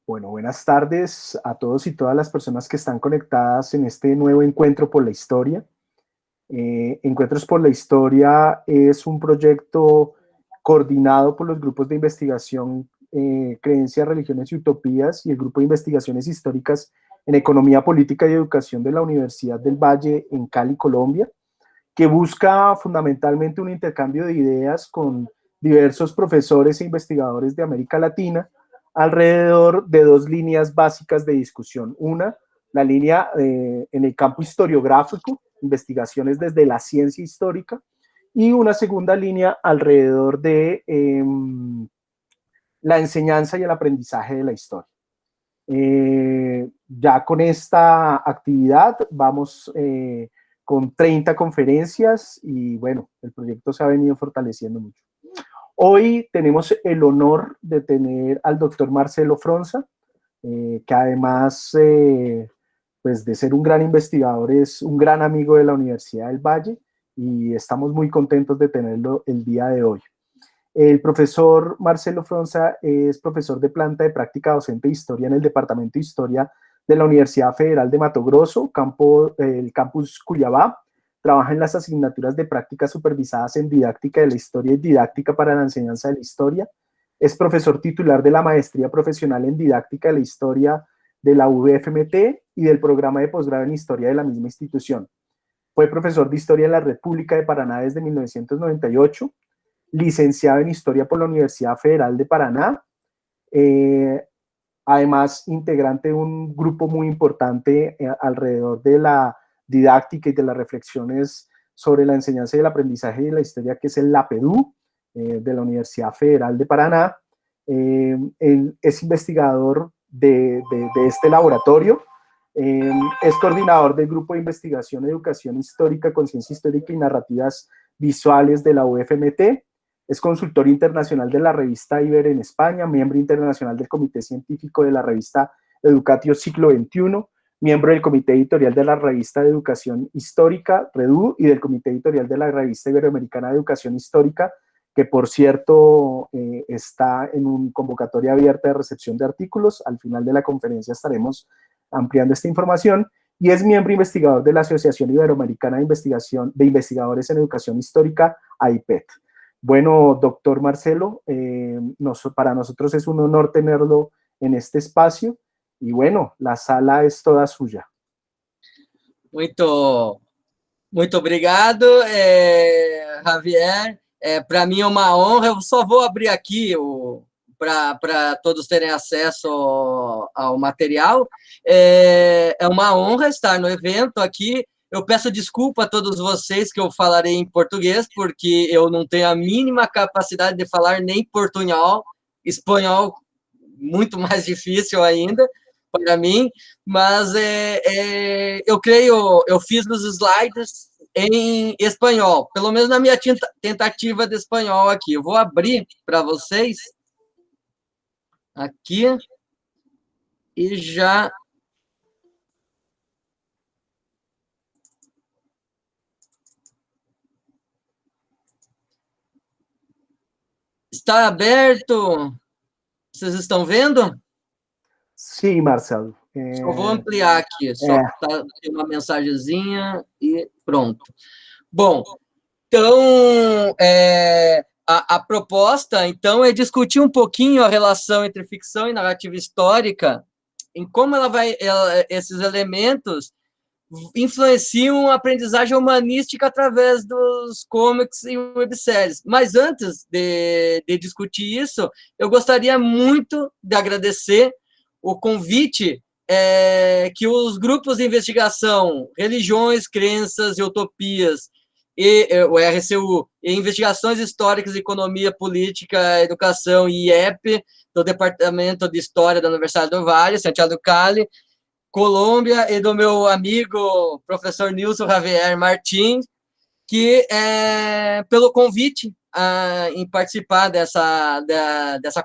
Bueno, buenas tardes a todos y todas las personas que están conectadas en este nuevo Encuentro por la Historia. Encuentros por la Historia es un proyecto coordinado por los grupos de investigación Creencias, Religiones y Utopías y el grupo de investigaciones históricas en Economía Política y Educación de la Universidad del Valle en Cali, Colombia, que busca fundamentalmente un intercambio de ideas con diversos profesores e investigadores de América Latina alrededor de dos líneas básicas de discusión. Una, la línea en el campo historiográfico, investigaciones desde la ciencia histórica, y una segunda línea alrededor de la enseñanza y el aprendizaje de la historia. Ya con esta actividad vamos con 30 conferencias y bueno, el proyecto se ha venido fortaleciendo mucho. Hoy tenemos el honor de tener al doctor Marcelo Fronza, que además pues de ser un gran investigador es un gran amigo de la Universidad del Valle y estamos muy contentos de tenerlo el día de hoy. El profesor Marcelo Fronza es profesor de planta de práctica docente de historia en el Departamento de Historia de la Universidad Federal de Mato Grosso, el campus Cuyabá. Trabaja en las asignaturas de práctica supervisadas en didáctica de la historia y didáctica para la enseñanza de la historia. Es profesor titular de la maestría profesional en didáctica de la historia de la UVFMT y del programa de posgrado en historia de la misma institución. Fue profesor de historia en la República de Paraná desde 1998, licenciado en historia por la Universidad Federal de Paraná, además integrante de un grupo muy importante alrededor de la didáctica y de las reflexiones sobre la enseñanza y el aprendizaje de la historia, que es el LAPEDU, de la Universidad Federal de Paraná. Él es investigador de este laboratorio, es coordinador del grupo de investigación, educación histórica, conciencia histórica y narrativas visuales de la UFMT. Es consultor internacional de la revista Iber en España, miembro internacional del comité científico de la revista Educatio Siglo XXI, miembro del comité editorial de la revista de educación histórica, REDU, y del comité editorial de la revista iberoamericana de educación histórica, que por cierto está en una convocatoria abierta de recepción de artículos. Al final de la conferencia estaremos ampliando esta información, y es miembro investigador de la Asociación Iberoamericana de Investigadores en Educación Histórica, AIPET. Bueno, doctor Marcelo, para nosotros es un honor tenerlo en este espacio y bueno, la sala es toda suya. Muito obrigado, Javier. Para mim é uma honra. Eu só vou abrir aqui para todos terem acesso ao material. É uma honra estar no evento aqui. Eu peço desculpa a todos vocês que eu falarei em português, porque eu não tenho a mínima capacidade de falar nem portunhol, espanhol, muito mais difícil ainda para mim, mas eu creio, eu fiz os slides em espanhol, pelo menos na minha tentativa de espanhol aqui. Eu vou abrir para vocês aqui e já... Está aberto? Vocês estão vendo? Sim, Marcelo. Só vou ampliar aqui, só tem uma mensagenzinha e pronto. Bom, então, a proposta, então, é discutir um pouquinho a relação entre ficção e narrativa histórica, em como esses elementos influenciam a aprendizagem humanística através dos comics e webséries. Mas antes de discutir isso, eu gostaria muito de agradecer o convite que os grupos de investigação Religiões, Crenças e Utopias, e o RCU, e Investigações Históricas, Economia, Política, Educação e IEP, do Departamento de História da Universidade do Vale, Santiago do Cali, Colômbia, e do meu amigo professor Nilson Javier Martins, que pelo convite em participar dessa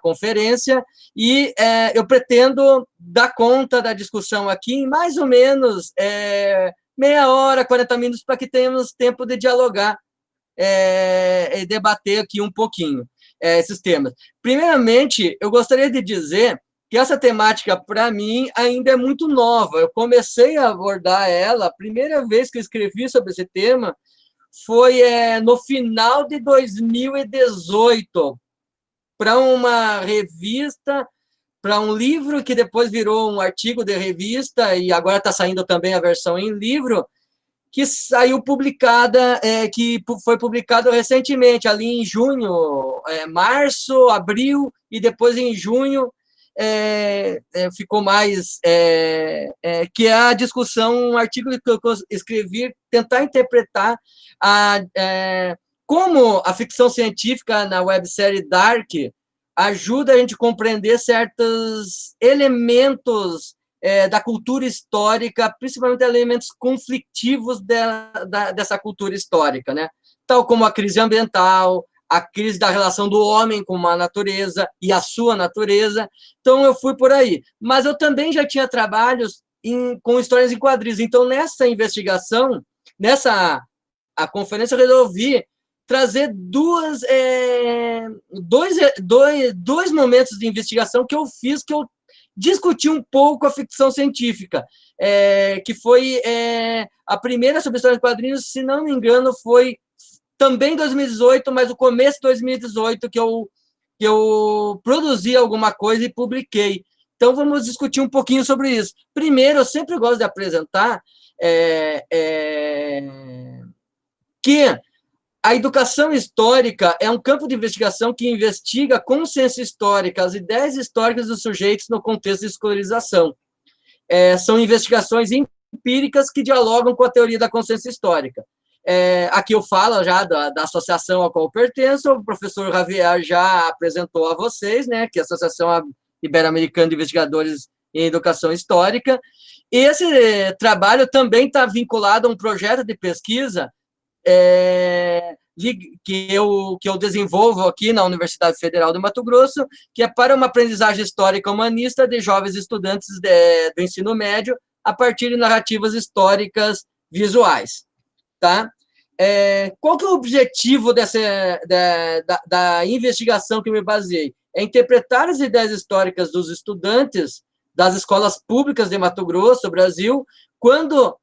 conferência, e eu pretendo dar conta da discussão aqui em mais ou menos meia hora, 40 minutos, para que tenhamos tempo de dialogar e debater aqui um pouquinho esses temas. Primeiramente, eu gostaria de dizer que essa temática, para mim, ainda é muito nova. Eu comecei a abordar ela, a primeira vez que eu escrevi sobre esse tema foi no final de 2018, para uma revista, para um livro que depois virou um artigo de revista, e agora está saindo também a versão em livro, que saiu publicada, que foi publicado recentemente, ali em junho, março, abril, e depois em junho ficou mais, que é a discussão, um artigo que eu escrevi, tentar interpretar como a ficção científica na websérie Dark ajuda a gente a compreender certos elementos da cultura histórica, principalmente elementos conflitivos dessa cultura histórica, né? Tal como a crise ambiental, a crise da relação do homem com a natureza e a sua natureza. Então, eu fui por aí. Mas eu também já tinha trabalhos com histórias em quadrinhos. Então, nessa investigação, a conferência, eu resolvi trazer dois momentos de investigação que eu fiz, que eu discuti um pouco a ficção científica, que foi a primeira sobre história de quadrinhos, se não me engano, foi também em 2018, mas o começo de 2018 que eu produzi alguma coisa e publiquei. Então, vamos discutir um pouquinho sobre isso. Primeiro, eu sempre gosto de apresentar que a educação histórica é um campo de investigação que investiga a consciência histórica, as ideias históricas dos sujeitos no contexto de escolarização. São investigações empíricas que dialogam com a teoria da consciência histórica. Aqui eu falo já da associação a qual eu pertenço, o professor Javier já apresentou a vocês, né, que é a Associação Ibero-Americana de Investigadores em Educação Histórica. Esse trabalho também está vinculado a um projeto de pesquisa que eu desenvolvo aqui na Universidade Federal do Mato Grosso, que é para uma aprendizagem histórica humanista de jovens estudantes do ensino médio a partir de narrativas históricas visuais. Tá? Qual que é o objetivo da investigação que eu me baseei? É interpretar as ideias históricas dos estudantes das escolas públicas de Mato Grosso, Brasil, quando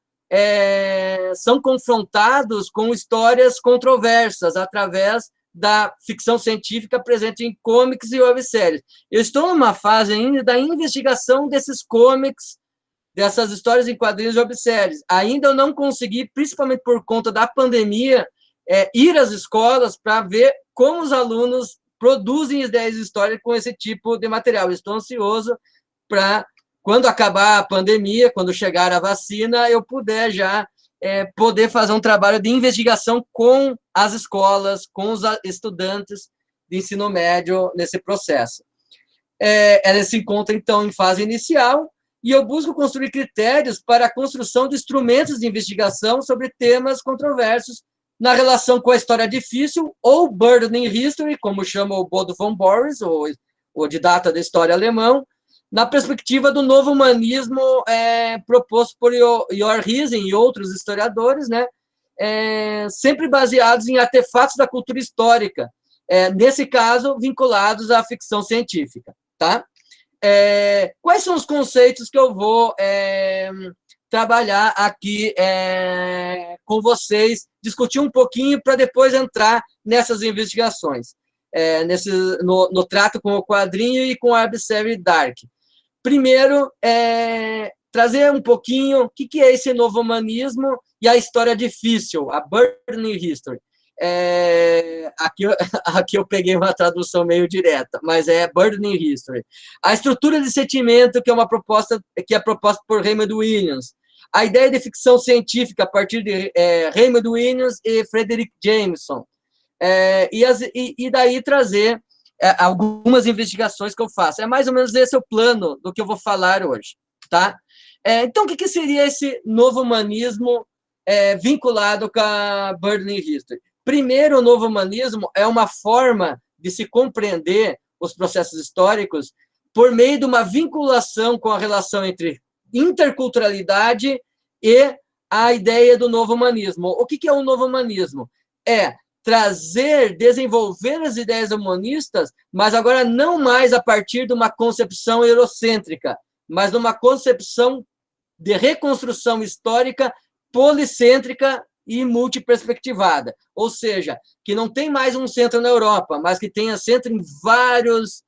são confrontados com histórias controversas através da ficção científica presente em comics e webséries. Eu estou numa fase ainda da investigação desses comics, dessas histórias em quadrinhos e webséries. Ainda eu não consegui, principalmente por conta da pandemia, ir às escolas para ver como os alunos produzem ideias históricas com esse tipo de material. Estou ansioso para, quando acabar a pandemia, quando chegar a vacina, eu puder já poder fazer um trabalho de investigação com as escolas, com os estudantes de ensino médio nesse processo. Ela se encontra, então, em fase inicial, e eu busco construir critérios para a construção de instrumentos de investigação sobre temas controversos na relação com a história difícil, ou burden history, como chama o Bodo von Boris, o didata da história alemão, na perspectiva do novo humanismo proposto por Jörg Riesen e outros historiadores, né, sempre baseados em artefatos da cultura histórica, nesse caso, vinculados à ficção científica. Tá? Quais são os conceitos que eu vou trabalhar aqui com vocês, discutir um pouquinho para depois entrar nessas investigações, no trato com o quadrinho e com a websérie Dark. Primeiro, trazer um pouquinho o que é esse novo humanismo e a história difícil, a burden history. Aqui eu peguei uma tradução meio direta, mas é burden history. A estrutura de sentimento, que é uma proposta que é proposta por Raymond Williams. A ideia de ficção científica a partir de Raymond Williams e Frederick Jameson. E daí trazer algumas investigações que eu faço. É mais ou menos esse o plano do que eu vou falar hoje. Tá? Então, o que seria esse novo humanismo vinculado com a burden history? Primeiro, o novo humanismo é uma forma de se compreender os processos históricos por meio de uma vinculação com a relação entre interculturalidade e a ideia do novo humanismo. O que é o novo humanismo? desenvolver as ideias humanistas, mas agora não mais a partir de uma concepção eurocêntrica, mas de uma concepção de reconstrução histórica policêntrica e multiperspectivada. Ou seja, que não tem mais um centro na Europa, mas que tenha centro em várias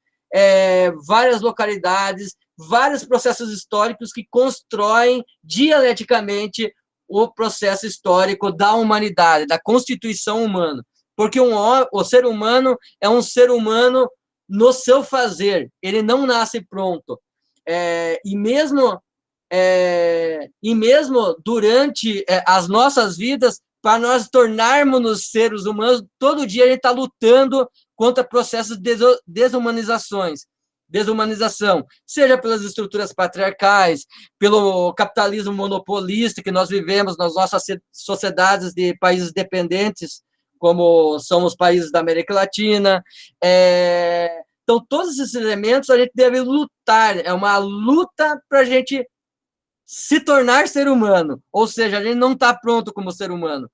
localidades, vários processos históricos que constroem dialeticamente o processo histórico da humanidade, da constituição humana. Porque o ser humano é um ser humano no seu fazer, ele não nasce pronto. E mesmo durante as nossas vidas, para nós tornarmos seres humanos, todo dia a gente está lutando contra processos de desumanização, seja pelas estruturas patriarcais, pelo capitalismo monopolista que nós vivemos nas nossas sociedades de países dependentes, como são os países da América Latina. Então, todos esses elementos a gente deve lutar, é uma luta para a gente se tornar ser humano, ou seja, a gente não está pronto como ser humano.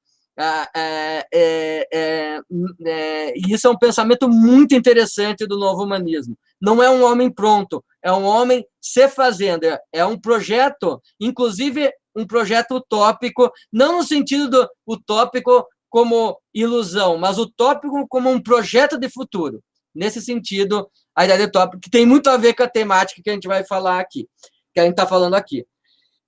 E isso é um pensamento muito interessante do novo humanismo. Não é um homem pronto, é um homem se fazendo, é um projeto, inclusive um projeto utópico, não no sentido do utópico como ilusão, mas utópico como um projeto de futuro. Nesse sentido, a ideia de utópico, que tem muito a ver com a temática que a gente vai falar aqui, que a gente está falando aqui.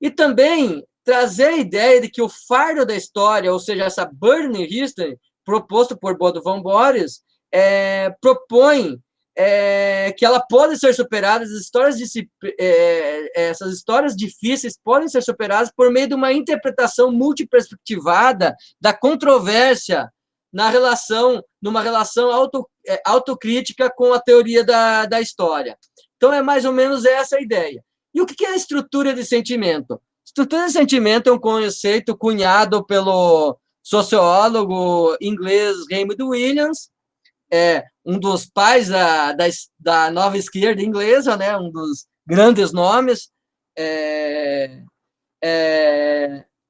E também trazer a ideia de que o fardo da história, ou seja, essa burden history, proposto por Bodo von Borries, propõe que ela pode ser superada, essas histórias difíceis podem ser superadas por meio de uma interpretação multiperspectivada da controvérsia numa relação autocrítica com a teoria da história. Então, é mais ou menos essa a ideia. E o que é a estrutura de sentimento? Estrutura de sentimento é um conceito cunhado pelo sociólogo inglês Raymond Williams, um dos pais da nova esquerda inglesa, né, um dos grandes nomes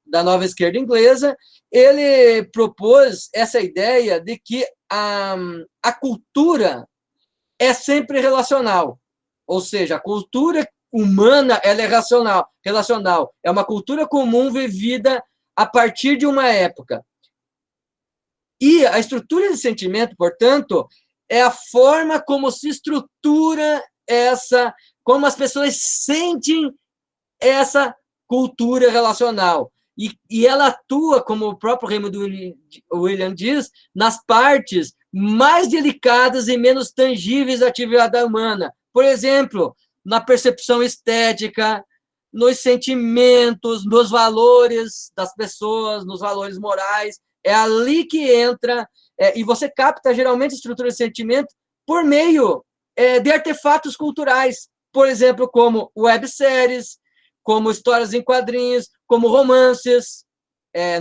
da nova esquerda inglesa. Ele propôs essa ideia de que a cultura é sempre relacional, ou seja, a cultura humana ela é relacional, é uma cultura comum vivida a partir de uma época. E a estrutura de sentimento, portanto, é a forma como se estrutura como as pessoas sentem essa cultura relacional. E ela atua, como o próprio Raymond Williams diz, nas partes mais delicadas e menos tangíveis da atividade humana. Por exemplo, na percepção estética, nos sentimentos, nos valores das pessoas, nos valores morais. É ali que entra, e você capta geralmente a estrutura de sentimento por meio de artefatos culturais, por exemplo, como webséries, como histórias em quadrinhos, como romances,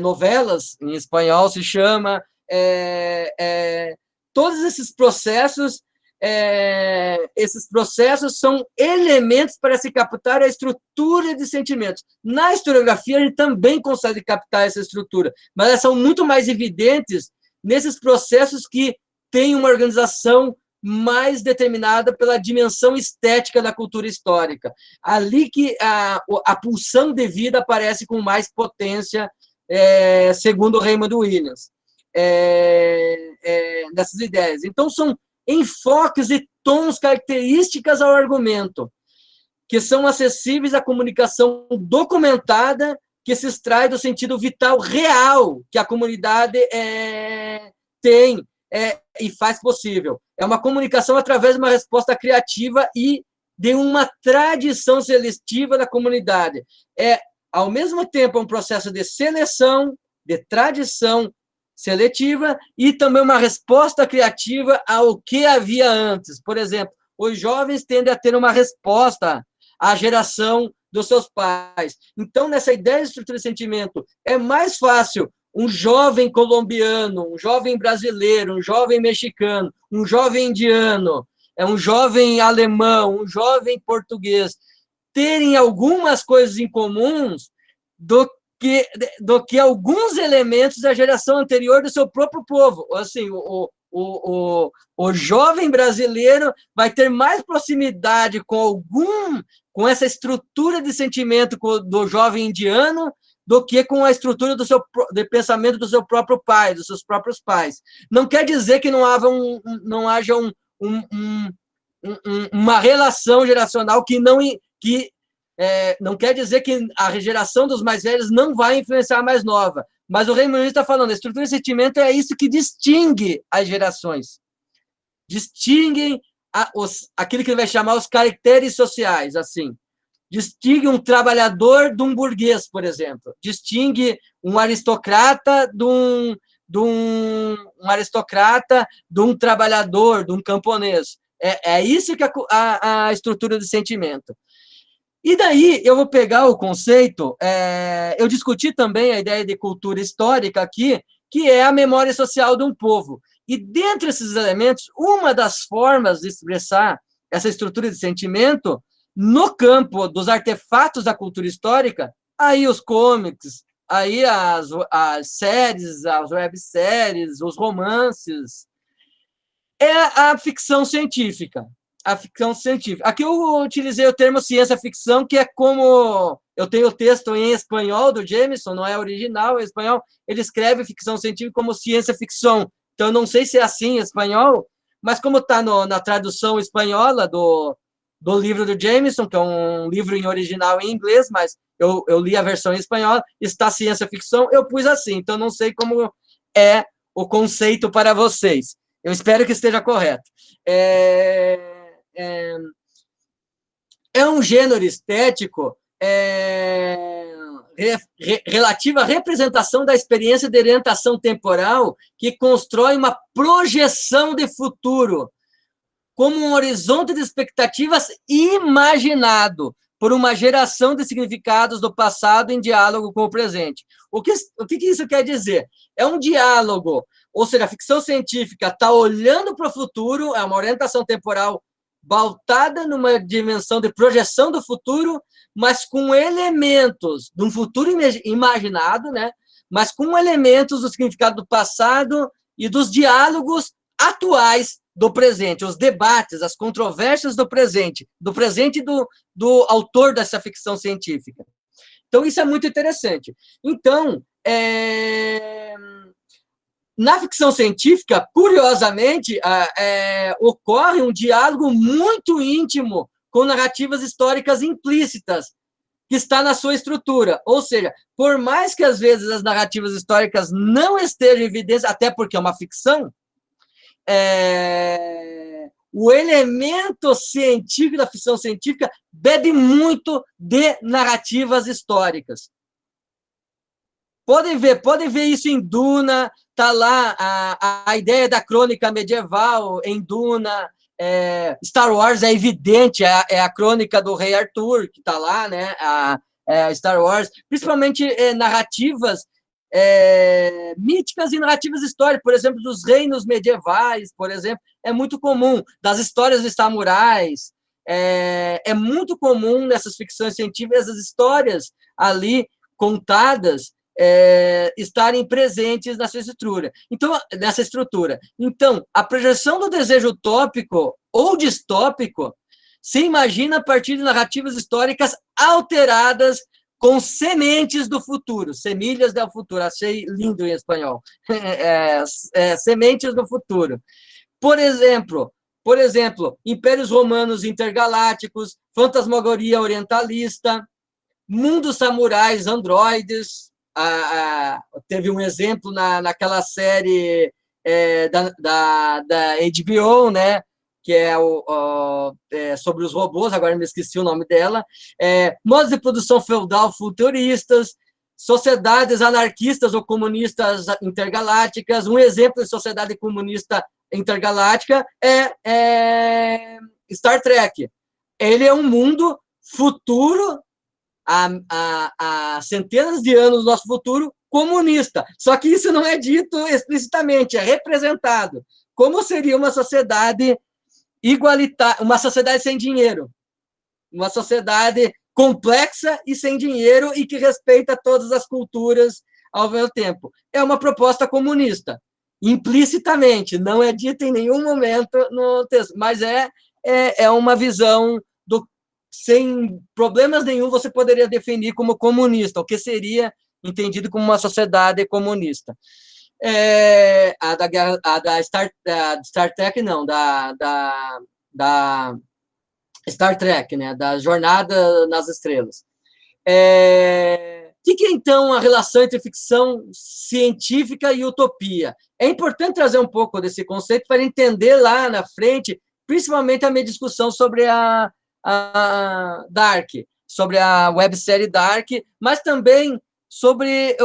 novelas, em espanhol se chama, todos esses processos são elementos para se captar a estrutura de sentimentos. Na historiografia, a gente também consegue captar essa estrutura, mas elas são muito mais evidentes nesses processos que têm uma organização mais determinada pela dimensão estética da cultura histórica. Ali que a pulsão de vida aparece com mais potência, segundo Raymond Williams, dessas ideias. Então, são enfoques e tons características ao argumento, que são acessíveis à comunicação documentada, que se extrai do sentido vital real que a comunidade tem e faz possível. É uma comunicação através de uma resposta criativa e de uma tradição seletiva da comunidade. Ao mesmo tempo, um processo de seleção, de tradição seletiva e também uma resposta criativa ao que havia antes. Por exemplo, os jovens tendem a ter uma resposta à geração dos seus pais. Então, nessa ideia de estrutura de sentimento, é mais fácil um jovem colombiano, um jovem brasileiro, um jovem mexicano, um jovem indiano, um jovem alemão, um jovem português, terem algumas coisas em comuns do que alguns elementos da geração anterior do seu próprio povo. Assim, o jovem brasileiro vai ter mais proximidade com essa estrutura de sentimento do jovem indiano do que com a estrutura de pensamento do seu próprio pai, dos seus próprios pais. Não quer dizer que não haja uma relação geracional não quer dizer que a geração dos mais velhos não vai influenciar a mais nova, mas o Raymond está falando, a estrutura de sentimento é isso que distingue as gerações, distinguem aquilo que ele vai chamar os caracteres sociais, assim, distingue um trabalhador de um burguês, por exemplo, distingue um aristocrata de um trabalhador, de um camponês. É isso que a estrutura de sentimento. E daí eu vou pegar o conceito, eu discuti também a ideia de cultura histórica aqui, que é a memória social de um povo. E dentre esses elementos, uma das formas de expressar essa estrutura de sentimento, no campo dos artefatos da cultura histórica, aí os comics, aí as séries, as webséries, os romances, é a ficção científica. A ficção científica. Aqui eu utilizei o termo ciência-ficção, que é como... Eu tenho o texto em espanhol do Jameson, não é original, é espanhol. Ele escreve ficção científica como ciência-ficção. Então, eu não sei se é assim em espanhol, mas como está na tradução espanhola do livro do Jameson, que é um livro em original em inglês, mas eu li a versão em espanhol, está ciência-ficção, eu pus assim. Então, não sei como é o conceito para vocês. Eu espero que esteja correto. É um gênero estético relativo à representação da experiência de orientação temporal que constrói uma projeção de futuro, como um horizonte de expectativas imaginado por uma geração de significados do passado em diálogo com o presente. O que isso quer dizer? É um diálogo, ou seja, a ficção científica está olhando para o futuro, é uma orientação temporal pautada numa dimensão de projeção do futuro, mas com elementos de um futuro imaginado, né? Mas com elementos do significado do passado e dos diálogos atuais do presente, os debates, as controvérsias do presente do autor dessa ficção científica. Então, isso é muito interessante. Então, na ficção científica, curiosamente, ocorre um diálogo muito íntimo com narrativas históricas implícitas, que está na sua estrutura. Ou seja, por mais que, às vezes, as narrativas históricas não estejam em evidência, até porque é uma ficção, o elemento científico da ficção científica bebe muito de narrativas históricas. Podem ver isso em Duna, está lá a ideia da crônica medieval em Duna, Star Wars é evidente, é a crônica do Rei Arthur, que está lá, né? Star Wars, principalmente narrativas míticas e narrativas históricas, por exemplo, dos reinos medievais, por exemplo, é muito comum, das histórias de samurais, é muito comum nessas ficções científicas, essas histórias ali contadas, estarem presentes nessa estrutura. Então, a projeção do desejo utópico ou distópico se imagina a partir de narrativas históricas alteradas com sementes do futuro, semilhas do futuro, achei lindo em espanhol, sementes do futuro. Por exemplo, impérios romanos intergalácticos, fantasmagoria orientalista, mundos samurais, androides, teve um exemplo naquela série da HBO, né, que é sobre os robôs, agora me esqueci o nome dela, modos de produção feudal futuristas, sociedades anarquistas ou comunistas intergalácticas. Um exemplo de sociedade comunista intergaláctica é Star Trek. Ele é um mundo futuro, há centenas de anos do nosso futuro, comunista. Só que isso não é dito explicitamente, é representado. Como seria uma sociedade igualitária, uma sociedade sem dinheiro, uma sociedade complexa e sem dinheiro e que respeita todas as culturas ao mesmo tempo. É uma proposta comunista, implicitamente, não é dita em nenhum momento no texto, mas é uma visão sem problemas nenhum, você poderia definir como comunista, o que seria entendido como uma sociedade comunista. A da Star Trek, não, da Star Trek, né, da Jornada nas Estrelas. O que é, então, a relação entre ficção científica e utopia? É importante trazer um pouco desse conceito para entender lá na frente, principalmente a minha discussão sobre a Dark, sobre a websérie Dark, mas também sobre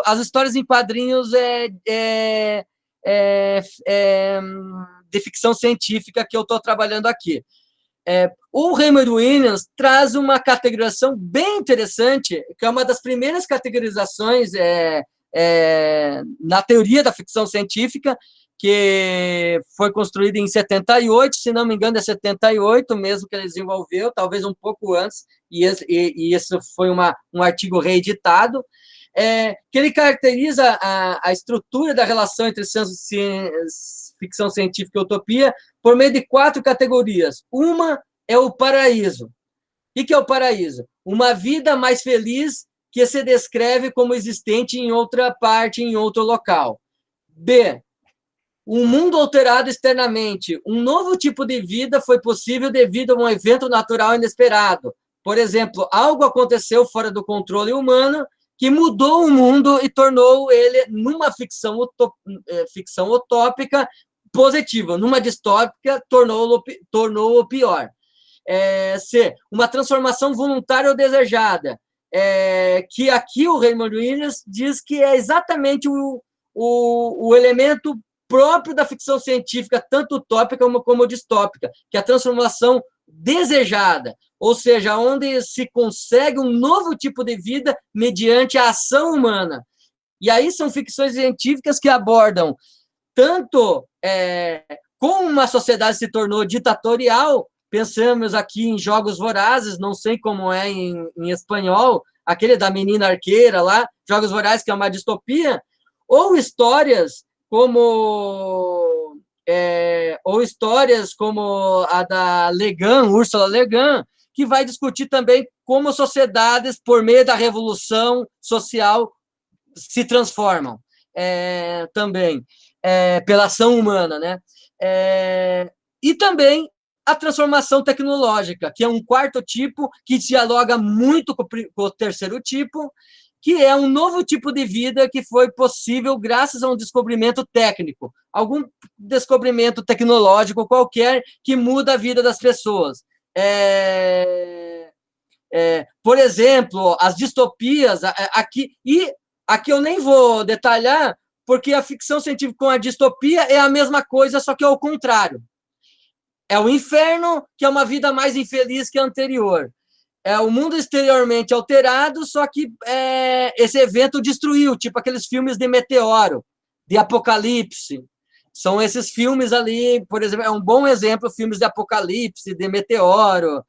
as histórias em quadrinhos de ficção científica que eu estou trabalhando aqui. O Raymond Williams traz uma categorização bem interessante, que é uma das primeiras categorizações na teoria da ficção científica, que foi construída em 78, se não me engano, é 78 mesmo que ele desenvolveu, talvez um pouco antes, e isso foi um artigo reeditado, que ele caracteriza a estrutura da relação entre ficção científica e utopia por meio de 4 categorias. Uma é o paraíso. O que é o paraíso? Uma vida mais feliz que se descreve como existente em outra parte, em outro local. B, um mundo alterado externamente. Um novo tipo de vida foi possível devido a um evento natural inesperado. Por exemplo, algo aconteceu fora do controle humano que mudou o mundo e tornou ele numa ficção utópica positiva, numa distópica tornou-o pior. C, uma transformação voluntária ou desejada, que aqui o Raymond Williams diz que é exatamente o elemento próprio da ficção científica, tanto utópica como distópica, que é a transformação desejada, ou seja, onde se consegue um novo tipo de vida mediante a ação humana. E aí são ficções científicas que abordam tanto como uma sociedade se tornou ditatorial, pensamos aqui em Jogos Vorazes, não sei como é em espanhol, aquele da menina arqueira lá, Jogos Vorazes, que é uma distopia, ou histórias como a da Le Guin, Ursula Le Guin, que vai discutir também como sociedades, por meio da revolução social, se transformam também, pela ação humana, né? E também a transformação tecnológica, que é um quarto tipo que dialoga muito com o terceiro tipo, que é um novo tipo de vida que foi possível graças a um descobrimento técnico, algum descobrimento tecnológico qualquer que muda a vida das pessoas. Por exemplo, as distopias, aqui eu nem vou detalhar, porque a ficção científica com a distopia é a mesma coisa, só que é o contrário. É o inferno, que é uma vida mais infeliz que a anterior. É o mundo exteriormente alterado, só que esse evento destruiu, tipo aqueles filmes de meteoro, de apocalipse. São esses filmes ali, por exemplo, é um bom exemplo, filmes de apocalipse, de meteoro.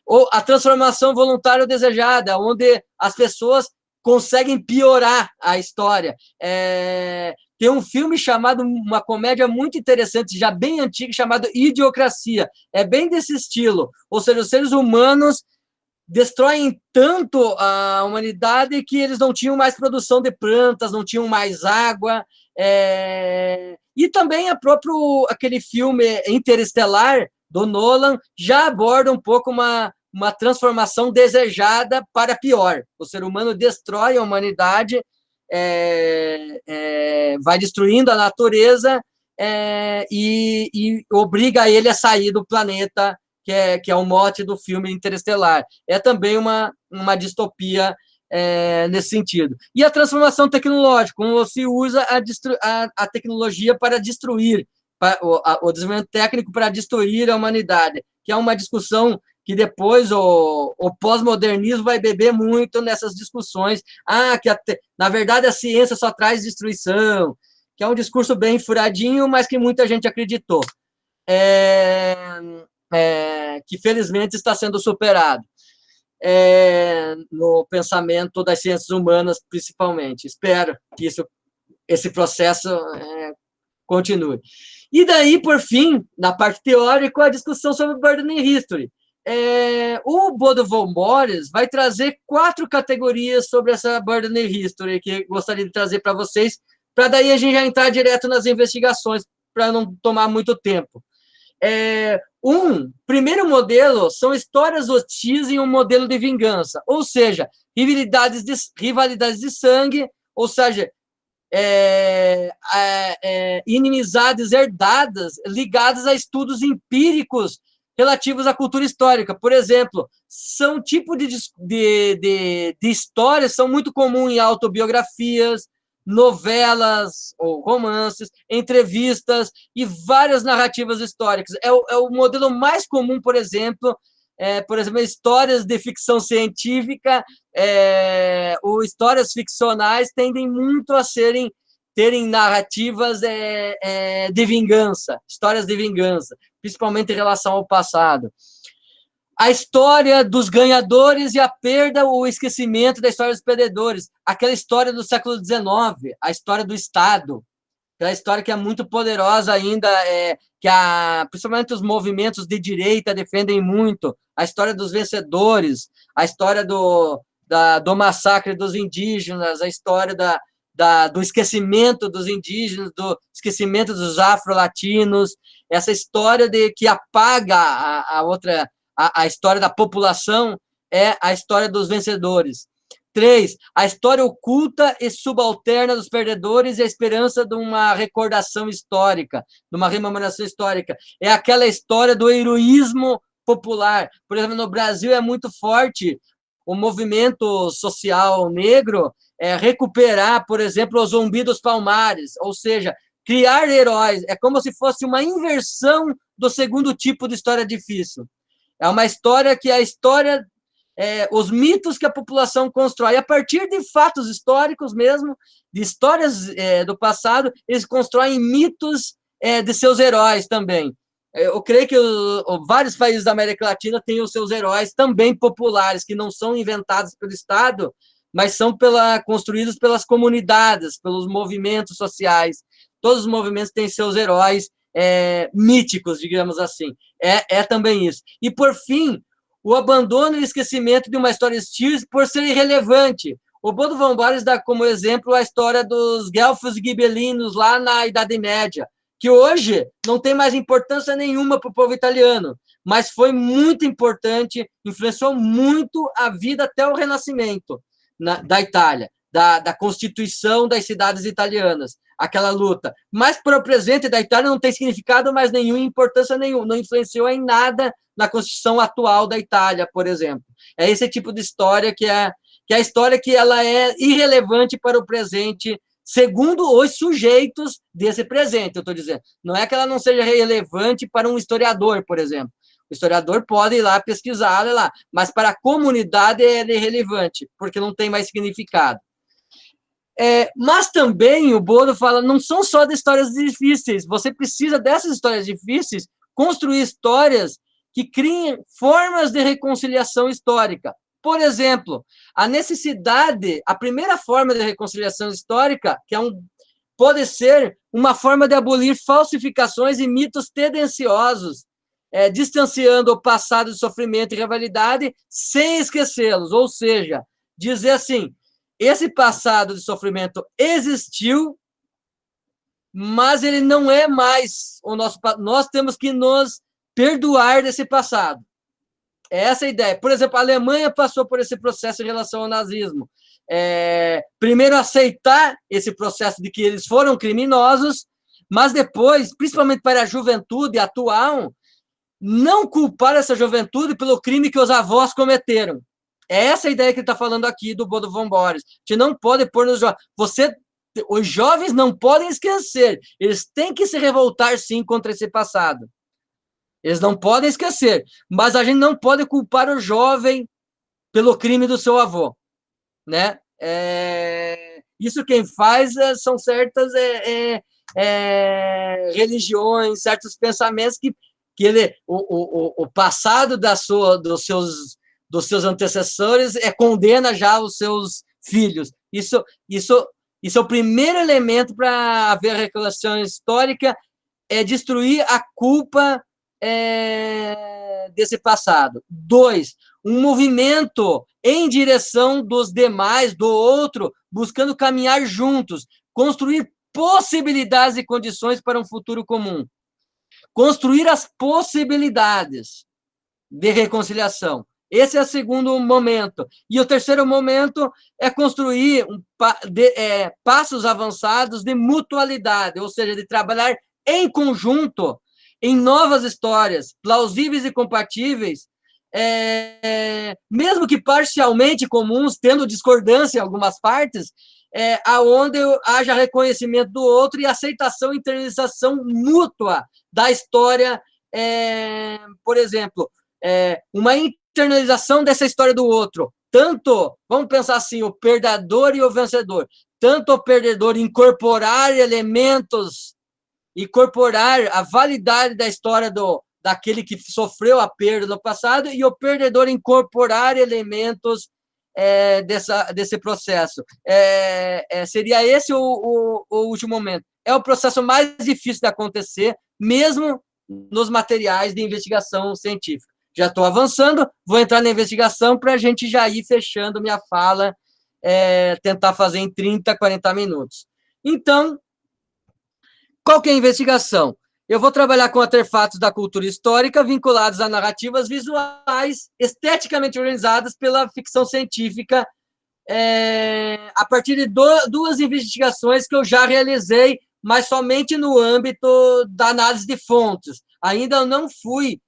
Ou a transformação voluntária ou desejada, onde as pessoas conseguem piorar a história. Tem um filme chamado, uma comédia muito interessante, já bem antiga, chamado Idiocracia. É bem desse estilo. Ou seja, os seres humanos destroem tanto a humanidade que eles não tinham mais produção de plantas, não tinham mais água. E também aquele filme Interestelar, do Nolan, já aborda um pouco uma transformação desejada para pior. O ser humano destrói a humanidade, vai destruindo a natureza e obriga ele a sair do planeta, que é o mote do filme Interestelar. É também uma distopia nesse sentido. E a transformação tecnológica, como se usa a tecnologia para destruir, o desenvolvimento técnico para destruir a humanidade, que é uma discussão que depois o pós-modernismo vai beber muito nessas discussões, na verdade a ciência só traz destruição, que é um discurso bem furadinho, mas que muita gente acreditou, que felizmente está sendo superado. no pensamento das ciências humanas, principalmente. Espero que esse processo continue. E daí, por fim, na parte teórica, a discussão sobre Burden History. O Bodo von Borries vai trazer 4 categorias sobre essa Burden History que gostaria de trazer para vocês, para daí a gente já entrar direto nas investigações, para não tomar muito tempo. Primeiro modelo são histórias hostis em um modelo de vingança, ou seja, rivalidades de sangue, ou seja, inimizades herdadas ligadas a estudos empíricos relativos à cultura histórica. Por exemplo, são tipos de histórias são muito comuns em autobiografias, novelas ou romances, entrevistas e várias narrativas históricas. É o modelo mais comum, por exemplo, histórias de ficção científica ou histórias ficcionais tendem muito a terem narrativas de vingança, histórias de vingança, principalmente em relação ao passado. A história dos ganhadores e a perda ou esquecimento da história dos perdedores, aquela história do século XIX, a história do Estado, aquela história que é muito poderosa ainda, principalmente os movimentos de direita defendem muito, a história dos vencedores, a história do massacre dos indígenas, a história do esquecimento dos indígenas, do esquecimento dos afro-latinos, essa história que apaga a história da população é a história dos vencedores. 3, a história oculta e subalterna dos perdedores e a esperança de uma recordação histórica, de uma rememoração histórica. É aquela história do heroísmo popular. Por exemplo, no Brasil é muito forte o movimento social negro recuperar, por exemplo, o Zumbi dos Palmares, ou seja, criar heróis. É como se fosse uma inversão do segundo tipo de história difícil. É uma história que é a história, os mitos que a população constrói. A partir de fatos históricos mesmo, de histórias do passado, eles constroem mitos de seus heróis também. Eu creio que vários países da América Latina têm os seus heróis também populares, que não são inventados pelo Estado, mas são construídos pelas comunidades, pelos movimentos sociais. Todos os movimentos têm seus heróis míticos, digamos assim. É também isso. E, por fim, o abandono e esquecimento de uma história hostil por ser irrelevante. O Bodo von Borries dá como exemplo a história dos guelfos e gibelinos lá na Idade Média, que hoje não tem mais importância nenhuma para o povo italiano, mas foi muito importante, influenciou muito a vida até o Renascimento da Itália, da constituição das cidades italianas, aquela luta. Mas para o presente da Itália não tem significado mais nenhum, importância nenhuma, não influenciou em nada na Constituição atual da Itália, por exemplo. É esse tipo de história que é a história que ela é irrelevante para o presente, segundo os sujeitos desse presente, eu estou dizendo. Não é que ela não seja relevante para um historiador, por exemplo. O historiador pode ir lá pesquisar, lá, mas para a comunidade é irrelevante, porque não tem mais significado. Mas também o Bodo fala, não são só de histórias difíceis, você precisa dessas histórias difíceis construir histórias que criem formas de reconciliação histórica. Por exemplo, a primeira forma de reconciliação histórica, que pode ser uma forma de abolir falsificações e mitos tendenciosos, distanciando o passado de sofrimento e rivalidade sem esquecê-los, ou seja, dizer assim, esse passado de sofrimento existiu, mas ele não é mais o nosso. Nós temos que nos perdoar desse passado. É essa a ideia. Por exemplo, a Alemanha passou por esse processo em relação ao nazismo. Primeiro, aceitar esse processo de que eles foram criminosos, mas depois, principalmente para a juventude atual, não culpar essa juventude pelo crime que os avós cometeram. É essa a ideia que ele está falando aqui do Bodo von Borries. A gente não pode pôr nos jovens. Os jovens não podem esquecer. Eles têm que se revoltar, sim, contra esse passado. Eles não podem esquecer. Mas a gente não pode culpar o jovem pelo crime do seu avô. Né? Isso quem faz são certas religiões, certos pensamentos que o passado dos seus dos seus antecessores, condena já os seus filhos. Isso é o primeiro elemento para haver a reconciliação histórica, é destruir a culpa desse passado. 2, um movimento em direção dos demais, do outro, buscando caminhar juntos, construir possibilidades e condições para um futuro comum. Construir as possibilidades de reconciliação. Esse é o segundo momento. E o terceiro momento é construir passos avançados de mutualidade, ou seja, de trabalhar em conjunto em novas histórias, plausíveis e compatíveis, mesmo que parcialmente comuns, tendo discordância em algumas partes, aonde haja reconhecimento do outro e aceitação e internalização mútua da história, por exemplo, uma internalização dessa história do outro, tanto, vamos pensar assim, o perdedor e o vencedor, tanto o perdedor incorporar elementos, incorporar a validade da história daquele que sofreu a perda no passado, e o perdedor incorporar elementos desse processo. Seria esse o último momento. É o processo mais difícil de acontecer, mesmo nos materiais de investigação científica. Já estou avançando, vou entrar na investigação para a gente já ir fechando minha fala, tentar fazer em 30, 40 minutos. Então, qual que é a investigação? Eu vou trabalhar com artefatos da cultura histórica vinculados a narrativas visuais, esteticamente organizadas pela ficção científica, a partir de duas investigações que eu já realizei, mas somente no âmbito da análise de fontes. Ainda eu não fui,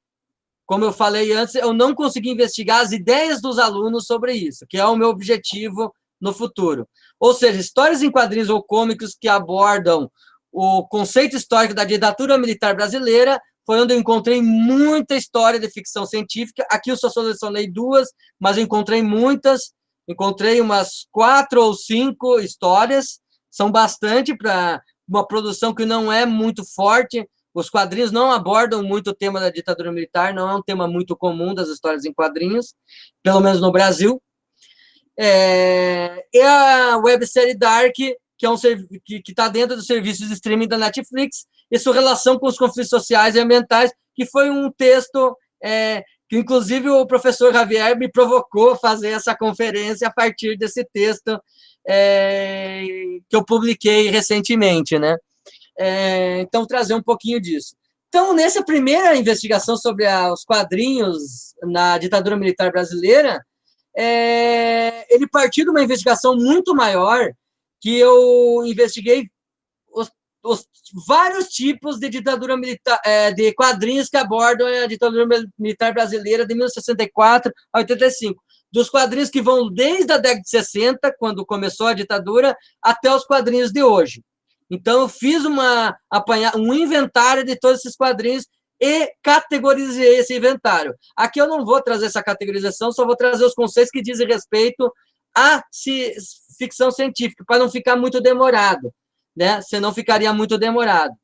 como eu falei antes, eu não consegui investigar as ideias dos alunos sobre isso, que é o meu objetivo no futuro. Ou seja, histórias em quadrinhos ou cômicos que abordam o conceito histórico da ditadura militar brasileira, foi onde eu encontrei muita história de ficção científica. Aqui eu só selecionei 2, mas eu encontrei muitas, encontrei umas 4 ou 5 histórias, são bastante para uma produção que não é muito forte. Os quadrinhos não abordam muito o tema da ditadura militar, não é um tema muito comum das histórias em quadrinhos, pelo menos no Brasil. E a websérie Dark, que está dentro dos serviços de streaming da Netflix, e sua relação com os conflitos sociais e ambientais, que foi um texto que, inclusive, o professor Javier me provocou a fazer essa conferência a partir desse texto que eu publiquei recentemente, né? Então, trazer um pouquinho disso. Então, nessa primeira investigação sobre os quadrinhos na ditadura militar brasileira, ele partiu de uma investigação muito maior, que eu investiguei os vários tipos de ditadura militar, de quadrinhos que abordam a ditadura militar brasileira de 1964 a 85. Dos quadrinhos que vão desde a década de 60, quando começou a ditadura, até os quadrinhos de hoje. Então, eu fiz um inventário de todos esses quadrinhos e categorizei esse inventário. Aqui eu não vou trazer essa categorização, só vou trazer os conceitos que dizem respeito à ficção científica, para não ficar muito demorado, né? Senão ficaria muito demorado.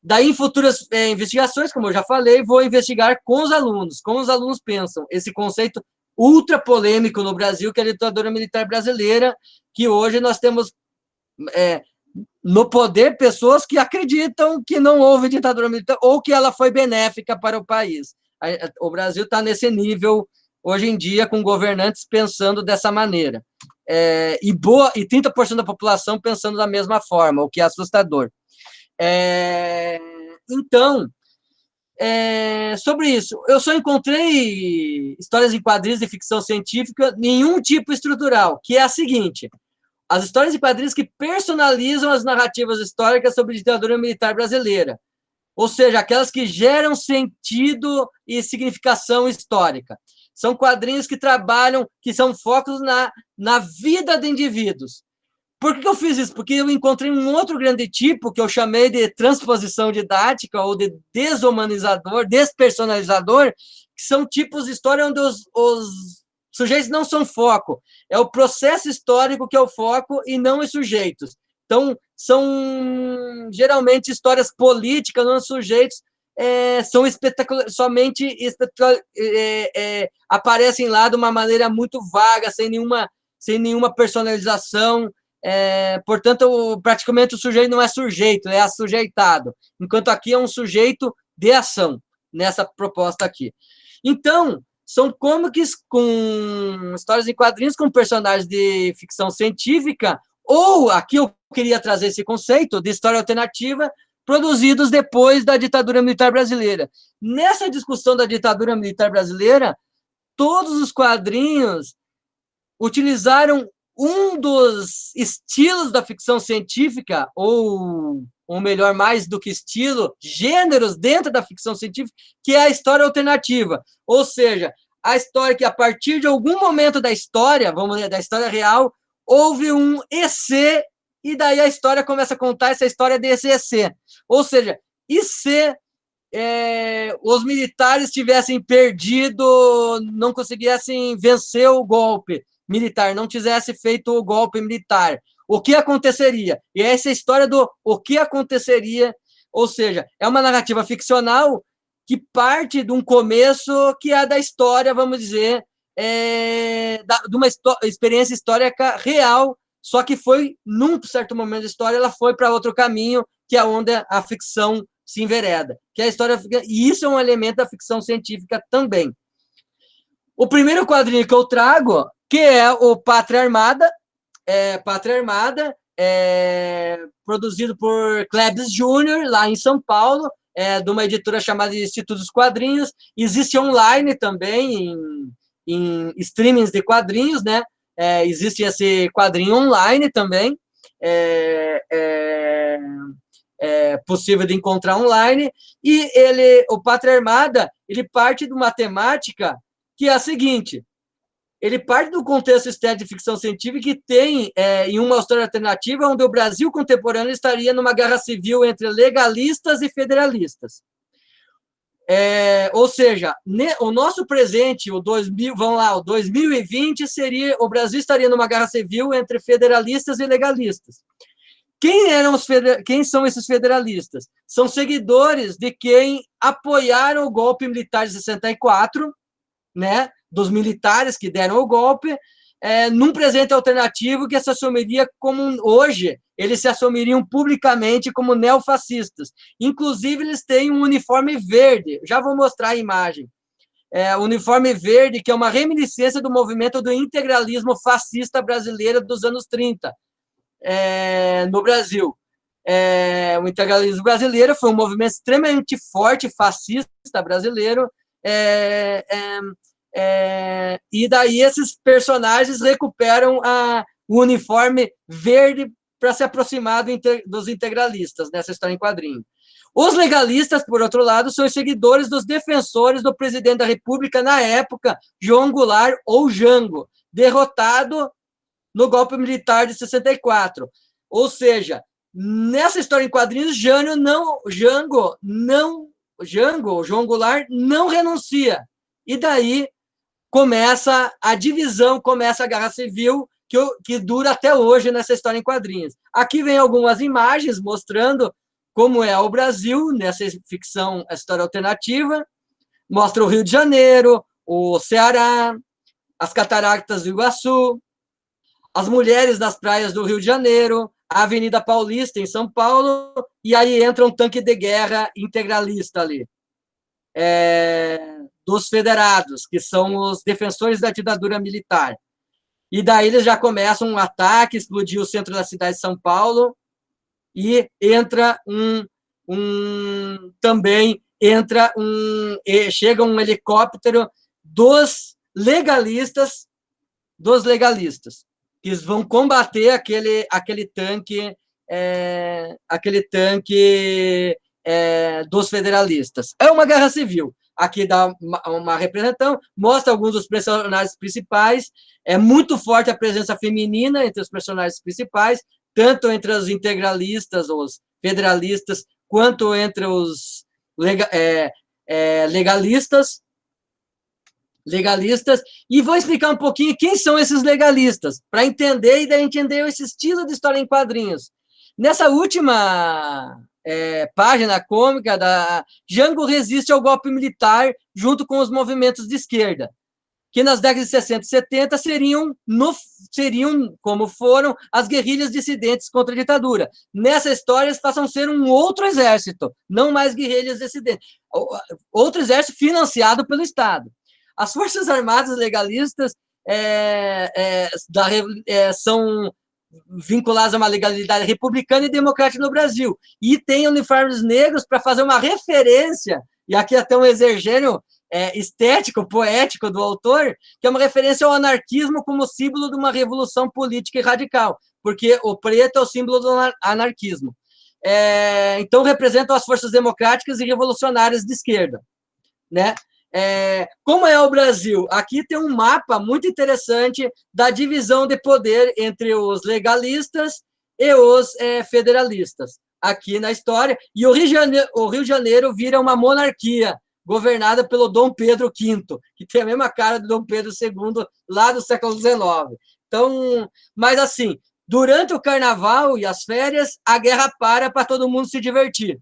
Daí, em futuras investigações, como eu já falei, vou investigar com os alunos, como os alunos pensam esse conceito ultra polêmico no Brasil, que é a ditadura militar brasileira, que hoje nós temos no poder pessoas que acreditam que não houve ditadura militar ou que ela foi benéfica para o país. O Brasil está nesse nível hoje em dia, com governantes pensando dessa maneira. E 30% da população pensando da mesma forma, o que é assustador. Então, sobre isso, eu só encontrei histórias em quadrinhos de ficção científica, nenhum tipo estrutural, que é a seguinte: as histórias em quadrinhos que personalizam as narrativas históricas sobre a ditadura militar brasileira, ou seja, aquelas que geram sentido e significação histórica. São quadrinhos que trabalham, que são focos na vida de indivíduos. Por que eu fiz isso? Porque eu encontrei um outro grande tipo, que eu chamei de transposição didática, ou de deshumanizador, despersonalizador, que são tipos de história onde os sujeitos não são foco. É o processo histórico que é o foco e não os sujeitos. Então, são geralmente histórias políticas, não os sujeitos, são somente aparecem lá de uma maneira muito vaga, sem nenhuma personalização. Portanto, praticamente o sujeito não é sujeito, é assujeitado, enquanto aqui é um sujeito de ação, nessa proposta aqui. Então, são comics com histórias em quadrinhos com personagens de ficção científica, ou aqui eu queria trazer esse conceito de história alternativa, produzidos depois da ditadura militar brasileira. Nessa discussão da ditadura militar brasileira, todos os quadrinhos utilizaram um dos estilos da ficção científica, ou melhor, mais do que estilo, gêneros dentro da ficção científica, que é a história alternativa. Ou seja, a história que, a partir de algum momento da história, vamos dizer, da história real, houve um EC, e daí a história começa a contar essa história desse EC. Ou seja, e se os militares tivessem perdido, não conseguissem vencer o golpe militar, não tivesse feito o golpe militar, o que aconteceria? E essa é a história do o que aconteceria, ou seja, é uma narrativa ficcional que parte de um começo que é da história, vamos dizer, de uma experiência histórica real, só que foi, num certo momento da história, ela foi para outro caminho, que é onde a ficção se envereda, que é a história, e isso é um elemento da ficção científica também. O primeiro quadrinho que eu trago, que é o Pátria Armada, produzido por Klebs Jr., lá em São Paulo, de uma editora chamada Instituto dos Quadrinhos. Existe online também, em streamings de quadrinhos, né? Existe esse quadrinho online também, possível de encontrar online, e o Pátria Armada, ele parte de uma temática que é a seguinte: ele parte do contexto estético de ficção científica que tem em uma história alternativa onde o Brasil contemporâneo estaria numa guerra civil entre legalistas e federalistas. Ou seja, o nosso presente, o 2020, seria, o Brasil estaria numa guerra civil entre federalistas e legalistas. Quem são esses federalistas? São seguidores de quem apoiaram o golpe militar de 64, né, dos militares que deram o golpe, num presente alternativo que se assumiria como, hoje, eles se assumiriam publicamente como neofascistas. Inclusive, eles têm um uniforme verde, já vou mostrar a imagem. O uniforme verde, que é uma reminiscência do movimento do integralismo fascista brasileiro dos anos 30, no Brasil. O integralismo brasileiro foi um movimento extremamente forte, fascista brasileiro, e daí esses personagens recuperam o uniforme verde para se aproximar dos integralistas nessa história em quadrinho. Os legalistas, por outro lado, são os seguidores dos defensores do presidente da República na época, João Goulart, ou Jango, derrotado no golpe militar de 64. Ou seja, nessa história em quadrinhos, João Goulart não renuncia. E daí começa a divisão, começa a guerra civil, que dura até hoje nessa história em quadrinhos. Aqui vem algumas imagens mostrando como é o Brasil nessa ficção, a história alternativa. Mostra o Rio de Janeiro, o Ceará, as cataratas do Iguaçu, as mulheres das praias do Rio de Janeiro, a Avenida Paulista, em São Paulo, e aí entra um tanque de guerra integralista ali, dos federados, que são os defensores da ditadura militar. E daí eles já começam um ataque, explodir o centro da cidade de São Paulo, e chega um helicóptero dos legalistas, que vão combater aquele tanque dos federalistas. É uma guerra civil. Aqui dá uma representação, mostra alguns dos personagens principais. É muito forte a presença feminina entre os personagens principais, tanto entre os integralistas, os federalistas, quanto entre os legalistas. E vou explicar um pouquinho quem são esses legalistas, para entender, e daí entender esse estilo de história em quadrinhos. Nessa última página cômica da Jango resiste ao golpe militar junto com os movimentos de esquerda, que nas décadas de 60 e 70 seriam como foram as guerrilhas dissidentes contra a ditadura. Nessa história, eles passam a ser um outro exército, não mais guerrilhas dissidentes. Outro exército financiado pelo Estado. As Forças Armadas legalistas são vinculadas a uma legalidade republicana e democrática no Brasil. E tem uniformes negros para fazer uma referência, e aqui até um exagero estético, poético do autor, que é uma referência ao anarquismo como símbolo de uma revolução política e radical, porque o preto é o símbolo do anarquismo. Então, representam as forças democráticas e revolucionárias de esquerda, né? Como é o Brasil? Aqui tem um mapa muito interessante da divisão de poder entre os legalistas e os federalistas, aqui na história, e o Rio de Janeiro vira uma monarquia, governada pelo Dom Pedro V, que tem a mesma cara do Dom Pedro II, lá do século XIX. Então, mas assim, durante o carnaval e as férias, a guerra para todo mundo se divertir.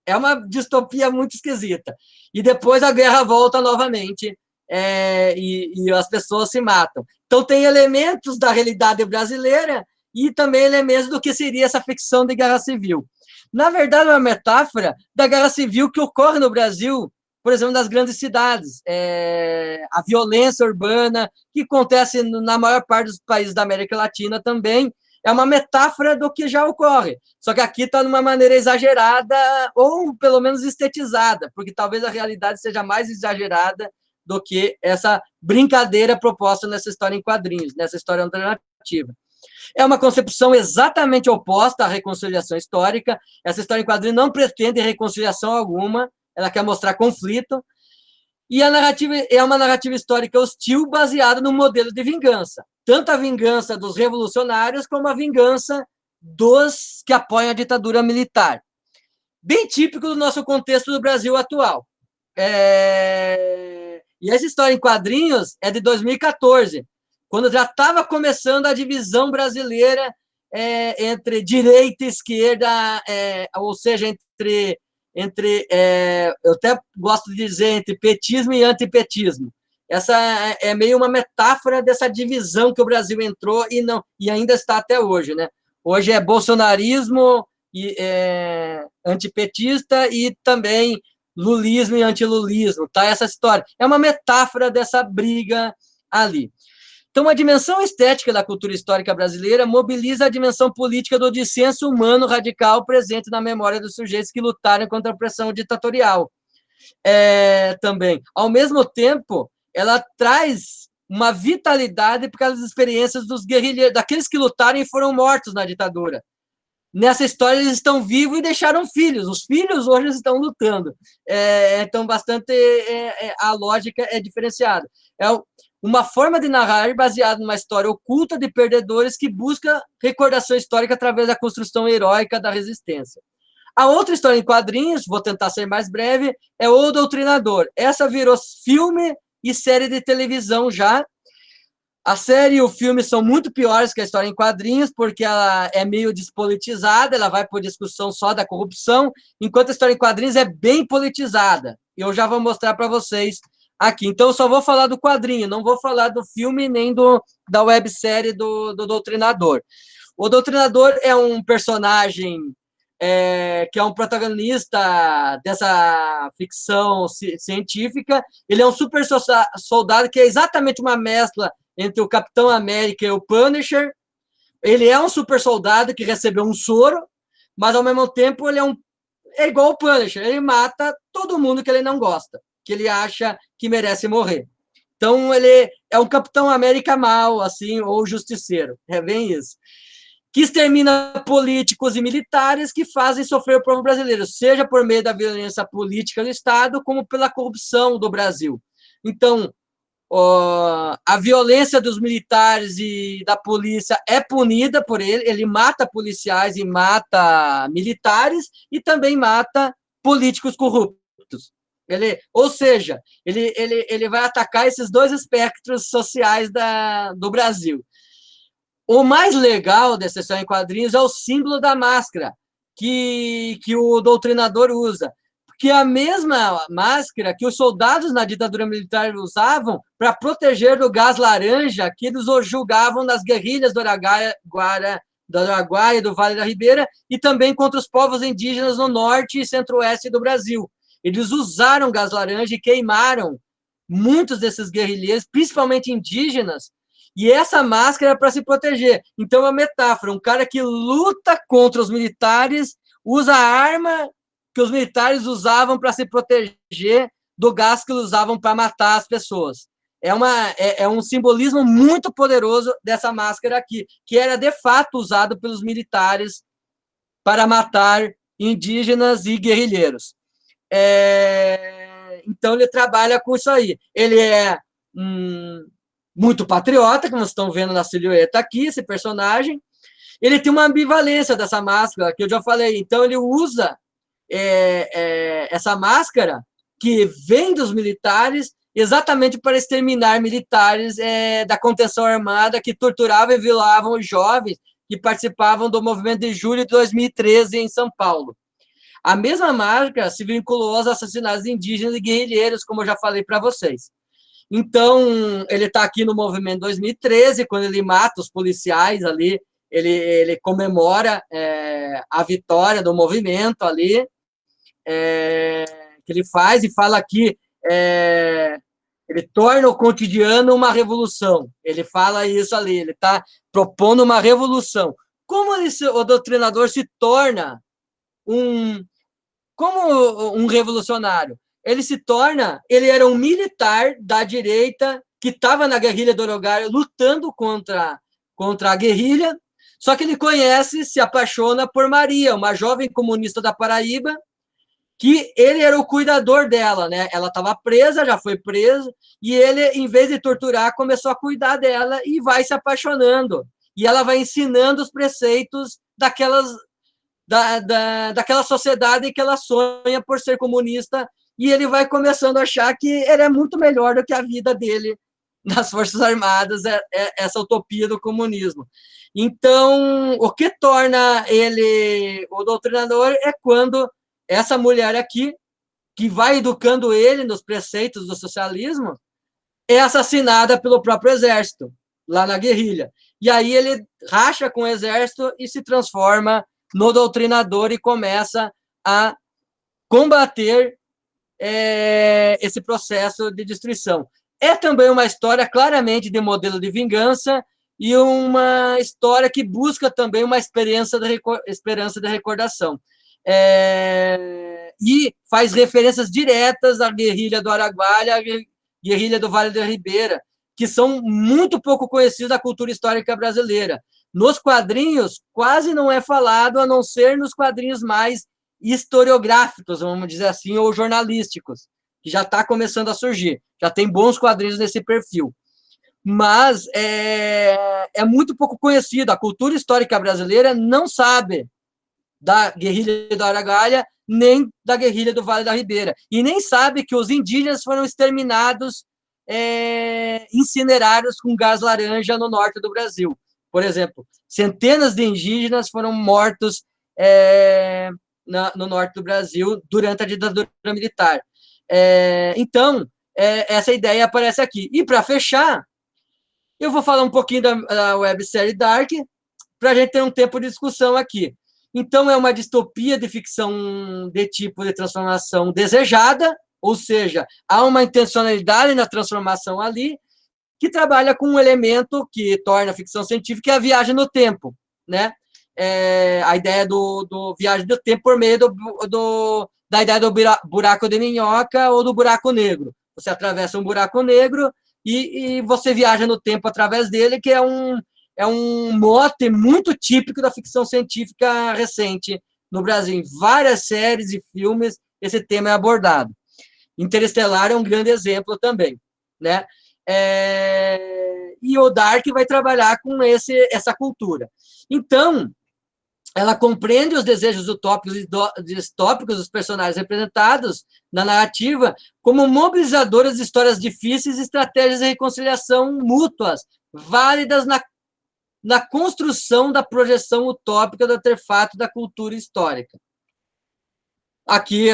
É uma distopia muito esquisita. E depois a guerra volta novamente, e as pessoas se matam. Então, tem elementos da realidade brasileira e também elementos do que seria essa ficção de guerra civil. Na verdade, é uma metáfora da guerra civil que ocorre no Brasil, por exemplo, nas grandes cidades. A violência urbana, que acontece na maior parte dos países da América Latina também, é uma metáfora do que já ocorre. Só que aqui está de uma maneira exagerada, ou pelo menos estetizada, porque talvez a realidade seja mais exagerada do que essa brincadeira proposta nessa história em quadrinhos, nessa história alternativa. É uma concepção exatamente oposta à reconciliação histórica. Essa história em quadrinho não pretende reconciliação alguma, ela quer mostrar conflito, e a narrativa é uma narrativa histórica hostil baseada no modelo de vingança, tanto a vingança dos revolucionários como a vingança dos que apoiam a ditadura militar. Bem típico do nosso contexto do Brasil atual. E essa história em quadrinhos é de 2014, quando já estava começando a divisão brasileira entre direita e esquerda, ou seja, eu até gosto de dizer, entre petismo e antipetismo. Essa é meio uma metáfora dessa divisão que o Brasil entrou e ainda está até hoje, né? Hoje é bolsonarismo e antipetista e também lulismo e antilulismo, tá? Essa história é uma metáfora dessa briga ali. Então, a dimensão estética da cultura histórica brasileira mobiliza a dimensão política do dissenso humano radical presente na memória dos sujeitos que lutaram contra a pressão ditatorial. Também. Ao mesmo tempo, ela traz uma vitalidade por causa das experiências dos guerrilheiros, daqueles que lutaram e foram mortos na ditadura. Nessa história, eles estão vivos e deixaram filhos. Os filhos hoje estão lutando. Então, bastante a lógica é diferenciada. É uma forma de narrar baseada numa história oculta de perdedores que busca recordação histórica através da construção heróica da resistência. A outra história em quadrinhos, vou tentar ser mais breve, é O Doutrinador. Essa virou filme e série de televisão já. A série e o filme são muito piores que a história em quadrinhos, porque ela é meio despolitizada, ela vai por discussão só da corrupção, enquanto a história em quadrinhos é bem politizada. Eu já vou mostrar para vocês aqui. Então, eu só vou falar do quadrinho, não vou falar do filme nem da websérie do Doutrinador. O Doutrinador é um personagem que é um protagonista dessa ficção científica. Ele é um super soldado que é exatamente uma mescla entre o Capitão América e o Punisher. Ele é um super soldado que recebeu um soro, mas, ao mesmo tempo, ele é igual o Punisher. Ele mata todo mundo que ele não gosta, que ele acha que merece morrer. Então, ele é um Capitão América mau, assim, ou justiceiro. É bem isso. Que extermina políticos e militares que fazem sofrer o povo brasileiro, seja por meio da violência política do Estado, como pela corrupção do Brasil. Então, a violência dos militares e da polícia é punida por ele mata policiais e mata militares e também mata políticos corruptos. Ou seja, ele vai atacar esses dois espectros sociais do Brasil. O mais legal dessa história em quadrinhos é o símbolo da máscara, que o doutrinador usa, que é a mesma máscara que os soldados na ditadura militar usavam para proteger do gás laranja que eles julgavam nas guerrilhas do Araguaia, do Vale da Ribeira, e também contra os povos indígenas no norte e centro-oeste do Brasil. Eles usaram gás laranja e queimaram muitos desses guerrilheiros, principalmente indígenas, e essa máscara é para se proteger. Então, é uma metáfora, um cara que luta contra os militares, usa a arma que os militares usavam para se proteger do gás que eles usavam para matar as pessoas. É um simbolismo muito poderoso dessa máscara aqui, que era, de fato, usado pelos militares para matar indígenas e guerrilheiros. Então, ele trabalha com isso aí. Ele é muito patriota, como vocês estão vendo na silhueta aqui, esse personagem. Ele tem uma ambivalência dessa máscara, que eu já falei. Então, ele usa essa máscara, que vem dos militares, exatamente para exterminar militares da contenção armada que torturavam e violavam os jovens que participavam do movimento de julho de 2013 em São Paulo. A mesma máscara se vinculou aos assassinatos de indígenas e guerrilheiros, como eu já falei para vocês. Então, ele está aqui no movimento 2013, quando ele mata os policiais ali, ele comemora a vitória do movimento ali, que ele faz, e fala que ele torna o cotidiano uma revolução. Ele fala isso ali, ele está propondo uma revolução. Como o doutrinador se torna como um revolucionário? Ele era um militar da direita que estava na guerrilha do Araguaia lutando contra a guerrilha, só que ele se apaixona por Maria, uma jovem comunista da Paraíba, que ele era o cuidador dela, né? Ela estava presa, já foi presa, e ele, em vez de torturar, começou a cuidar dela e vai se apaixonando. E ela vai ensinando os preceitos daquela sociedade que ela sonha por ser comunista, e ele vai começando a achar que ele é muito melhor do que a vida dele nas Forças Armadas, essa utopia do comunismo. Então, o que torna ele o doutrinador é quando essa mulher aqui, que vai educando ele nos preceitos do socialismo, é assassinada pelo próprio exército, lá na guerrilha. E aí ele racha com o exército e se transforma no doutrinador e começa a combater esse processo de destruição. É também uma história claramente de modelo de vingança e uma história que busca também uma esperança de recordação. E faz referências diretas à guerrilha do Araguaia, à guerrilha do Vale da Ribeira, que são muito pouco conhecidas da cultura histórica brasileira. Nos quadrinhos, quase não é falado, a não ser nos quadrinhos mais historiográficos, vamos dizer assim, ou jornalísticos, que já está começando a surgir. Já tem bons quadrinhos nesse perfil. Mas é muito pouco conhecido. A cultura histórica brasileira não sabe da guerrilha do Araguaia, nem da guerrilha do Vale da Ribeira. E nem sabe que os indígenas foram exterminados, incinerados com gás laranja no norte do Brasil. Por exemplo, centenas de indígenas foram mortos no norte do Brasil durante a ditadura militar. Então, essa ideia aparece aqui. E, para fechar, eu vou falar um pouquinho da websérie Dark, para a gente ter um tempo de discussão aqui. Então, é uma distopia de ficção de tipo de transformação desejada, ou seja, há uma intencionalidade na transformação ali, que trabalha com um elemento que torna a ficção científica, que é a viagem no tempo, né? A ideia do viagem do tempo por meio da ideia do buraco de minhoca ou do buraco negro. Você atravessa um buraco negro e você viaja no tempo através dele, que é um mote muito típico da ficção científica recente no Brasil. Em várias séries e filmes, esse tema é abordado. Interestelar é um grande exemplo também, né? E o Dark vai trabalhar com essa cultura. Então, ela compreende os desejos utópicos e distópicos dos personagens representados na narrativa como mobilizadoras de histórias difíceis e estratégias de reconciliação mútuas, válidas na construção da projeção utópica do artefato da cultura histórica. Aqui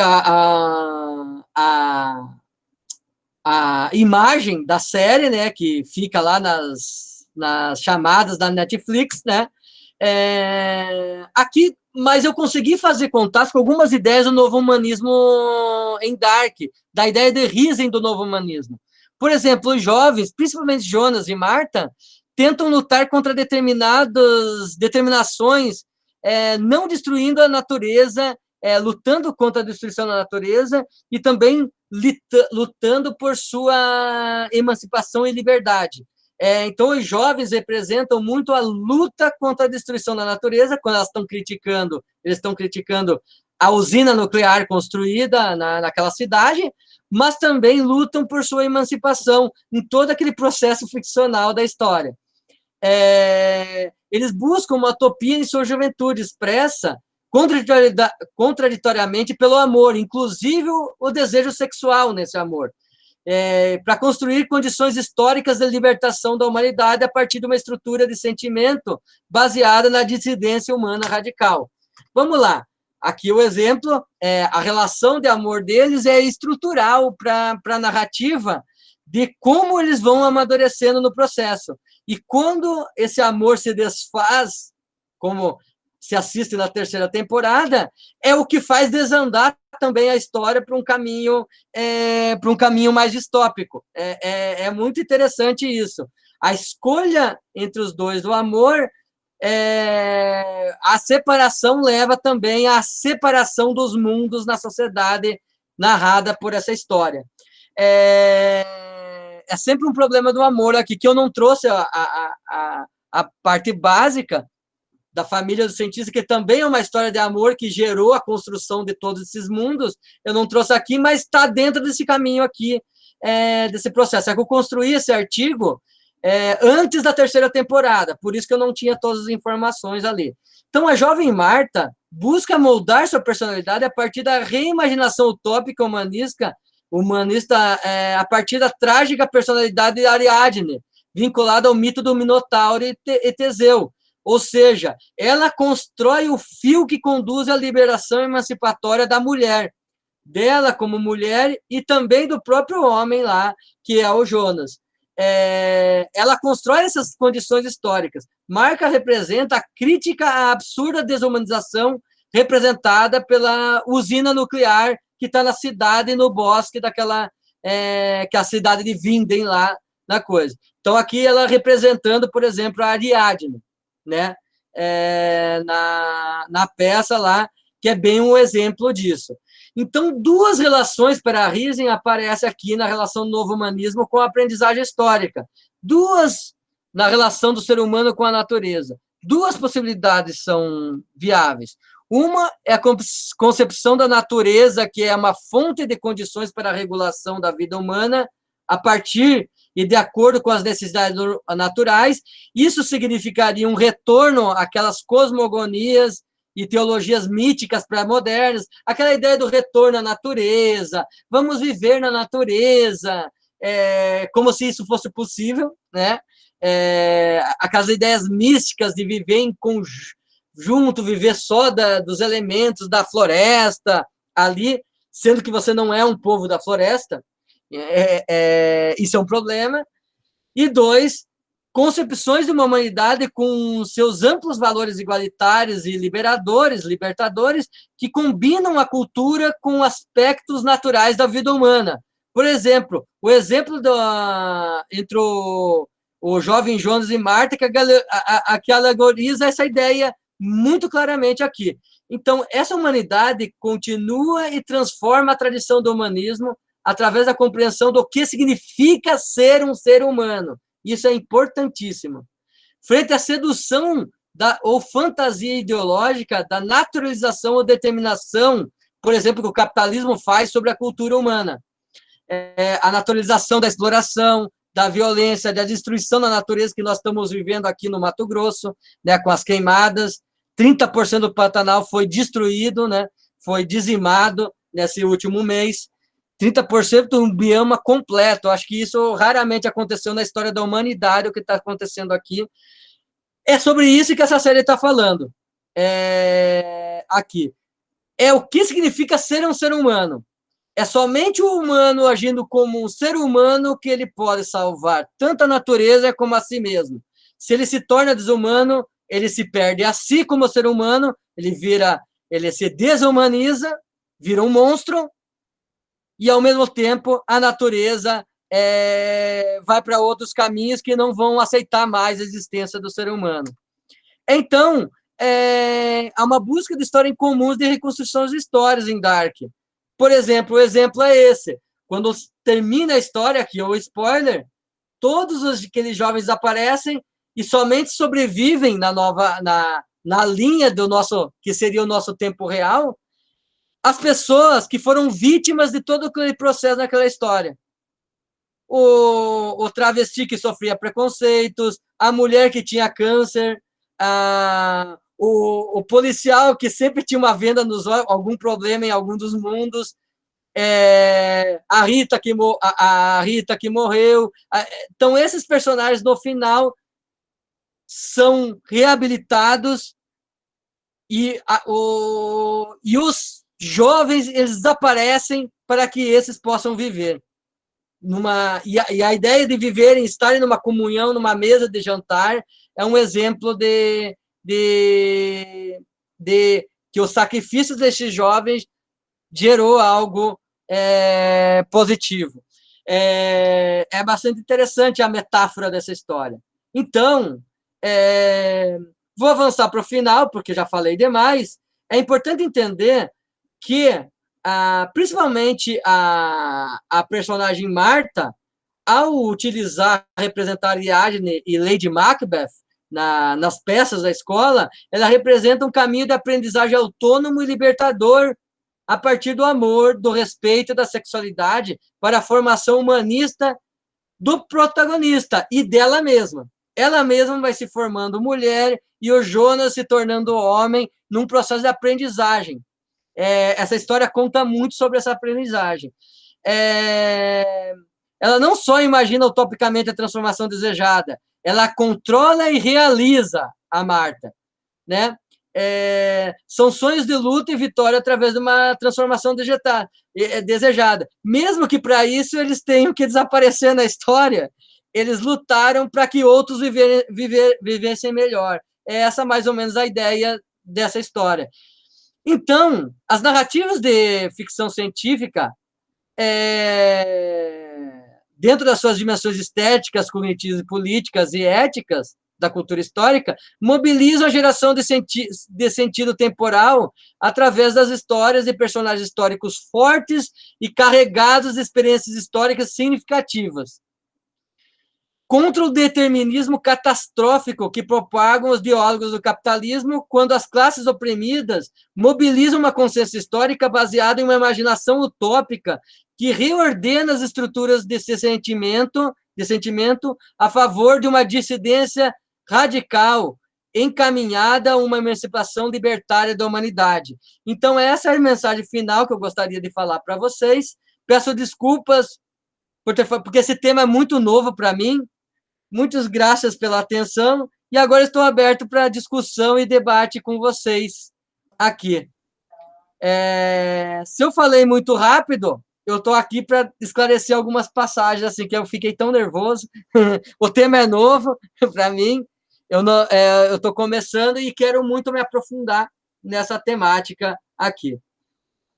a imagem da série, né, que fica lá nas chamadas da Netflix, né, aqui, mas eu consegui fazer contato com algumas ideias do novo humanismo em Dark, da ideia de Riesen do novo humanismo. Por exemplo, os jovens, principalmente Jonas e Marta, tentam lutar contra determinadas determinações, não destruindo a natureza, lutando contra a destruição da natureza e também lutando por sua emancipação e liberdade. Então, os jovens representam muito a luta contra a destruição da natureza, quando eles estão criticando a usina nuclear construída naquela cidade, mas também lutam por sua emancipação em todo aquele processo ficcional da história. Eles buscam uma utopia em sua juventude, expressa contraditoriamente pelo amor, inclusive o desejo sexual nesse amor, para construir condições históricas de libertação da humanidade a partir de uma estrutura de sentimento baseada na dissidência humana radical. Vamos lá. Aqui o exemplo, a relação de amor deles é estrutural para a narrativa de como eles vão amadurecendo no processo. E quando esse amor se desfaz, como se assiste na terceira temporada, é o que faz desandar também a história para um caminho mais distópico. É muito interessante isso. A escolha entre os dois do amor, a separação leva também à separação dos mundos na sociedade narrada por essa história. É sempre um problema do amor aqui, que eu não trouxe a parte básica da família do cientista, que também é uma história de amor que gerou a construção de todos esses mundos. Eu não trouxe aqui, mas está dentro desse caminho aqui, desse processo. É que eu construí esse artigo antes da terceira temporada, por isso que eu não tinha todas as informações ali. Então, a jovem Marta busca moldar sua personalidade a partir da reimaginação utópica humanista, a partir da trágica personalidade de Ariadne, vinculada ao mito do Minotauro e Teseu. Ou seja, ela constrói o fio que conduz à liberação emancipatória da mulher, dela como mulher e também do próprio homem lá, que é o Jonas. Ela constrói essas condições históricas. Marta representa a crítica à absurda desumanização representada pela usina nuclear que está na cidade, no bosque daquela, que é a cidade de Vinden lá, na coisa. Então, aqui ela representando, por exemplo, a Ariadne, né? Na peça lá, que é bem um exemplo disso. Então, duas relações para a Riesen aparecem aqui na relação do novo humanismo com a aprendizagem histórica. Duas na relação do ser humano com a natureza. Duas possibilidades são viáveis. Uma é a concepção da natureza, que é uma fonte de condições para a regulação da vida humana, a partir e de acordo com as necessidades naturais. Isso significaria um retorno àquelas cosmogonias e teologias míticas pré-modernas, aquela ideia do retorno à natureza, vamos viver na natureza, como se isso fosse possível, né? Aquelas ideias místicas de viver em conjunto, viver só dos elementos da floresta ali, sendo que você não é um povo da floresta. Isso é um problema. E dois, concepções de uma humanidade com seus amplos valores igualitários e libertadores, que combinam a cultura com aspectos naturais da vida humana. Por exemplo, o exemplo entre o jovem Jonas e Marta, que alegoriza essa ideia muito claramente aqui. Então, essa humanidade continua e transforma a tradição do humanismo através da compreensão do que significa ser um ser humano. Isso é importantíssimo. Frente à sedução ou fantasia ideológica da naturalização ou determinação, por exemplo, que o capitalismo faz sobre a cultura humana. A naturalização da exploração, da violência, da destruição da natureza que nós estamos vivendo aqui no Mato Grosso, né, com as queimadas. 30% do Pantanal foi destruído, né, foi dizimado nesse último mês. 30% de um bioma completo. Acho que isso raramente aconteceu na história da humanidade, o que está acontecendo aqui. É sobre isso que essa série está falando. Aqui. É o que significa ser um ser humano. É somente o humano agindo como um ser humano que ele pode salvar tanto a natureza como a si mesmo. Se ele se torna desumano, ele se perde a si como ser humano, ele se desumaniza, vira um monstro, e ao mesmo tempo a natureza vai para outros caminhos que não vão aceitar mais a existência do ser humano. Então, há uma busca de histórias comuns de reconstrução de histórias em Dark. Por exemplo, o exemplo é esse. Quando termina a história, aqui é o spoiler, todos aqueles jovens aparecem e somente sobrevivem na linha do nosso, que seria o nosso tempo real, as pessoas que foram vítimas de todo aquele processo naquela história. O travesti que sofria preconceitos, a mulher que tinha câncer, o policial que sempre tinha uma venda nos olhos, algum problema em algum dos mundos, a Rita que morreu. Então, esses personagens, no final, são reabilitados e os jovens, eles desaparecem para que esses possam viver. E a ideia de viverem, estarem numa comunhão, numa mesa de jantar, é um exemplo de que o sacrifício desses jovens gerou algo positivo. É bastante interessante a metáfora dessa história. Então, vou avançar para o final, porque já falei demais. É importante entender que, principalmente a personagem Marta, ao utilizar, representar Ariadne e Lady Macbeth nas peças da escola, ela representa um caminho de aprendizagem autônomo e libertador a partir do amor, do respeito e da sexualidade para a formação humanista do protagonista e dela mesma. Ela mesma vai se formando mulher e o Jonas se tornando homem num processo de aprendizagem. Essa história conta muito sobre essa aprendizagem. Ela não só imagina utopicamente a transformação desejada, ela controla e realiza a Marta, né? São sonhos de luta e vitória através de uma transformação desejada. Mesmo que para isso eles tenham que desaparecer na história, eles lutaram para que outros vivessem melhor. É essa mais ou menos a ideia dessa história. Então, as narrativas de ficção científica, dentro das suas dimensões estéticas, cognitivas, políticas e éticas da cultura histórica, mobilizam a geração de sentido temporal através das histórias de personagens históricos fortes e carregados de experiências históricas significativas. Contra o determinismo catastrófico que propagam os biólogos do capitalismo, quando as classes oprimidas mobilizam uma consciência histórica baseada em uma imaginação utópica que reordena as estruturas desse sentimento a favor de uma dissidência radical, encaminhada a uma emancipação libertária da humanidade. Então, essa é a mensagem final que eu gostaria de falar para vocês. Peço desculpas, porque esse tema é muito novo para mim. Muitas graças pela atenção, e agora estou aberto para discussão e debate com vocês aqui. Se eu falei muito rápido, eu estou aqui para esclarecer algumas passagens, assim, que eu fiquei tão nervoso. O tema é novo para mim, eu estou começando e quero muito me aprofundar nessa temática aqui.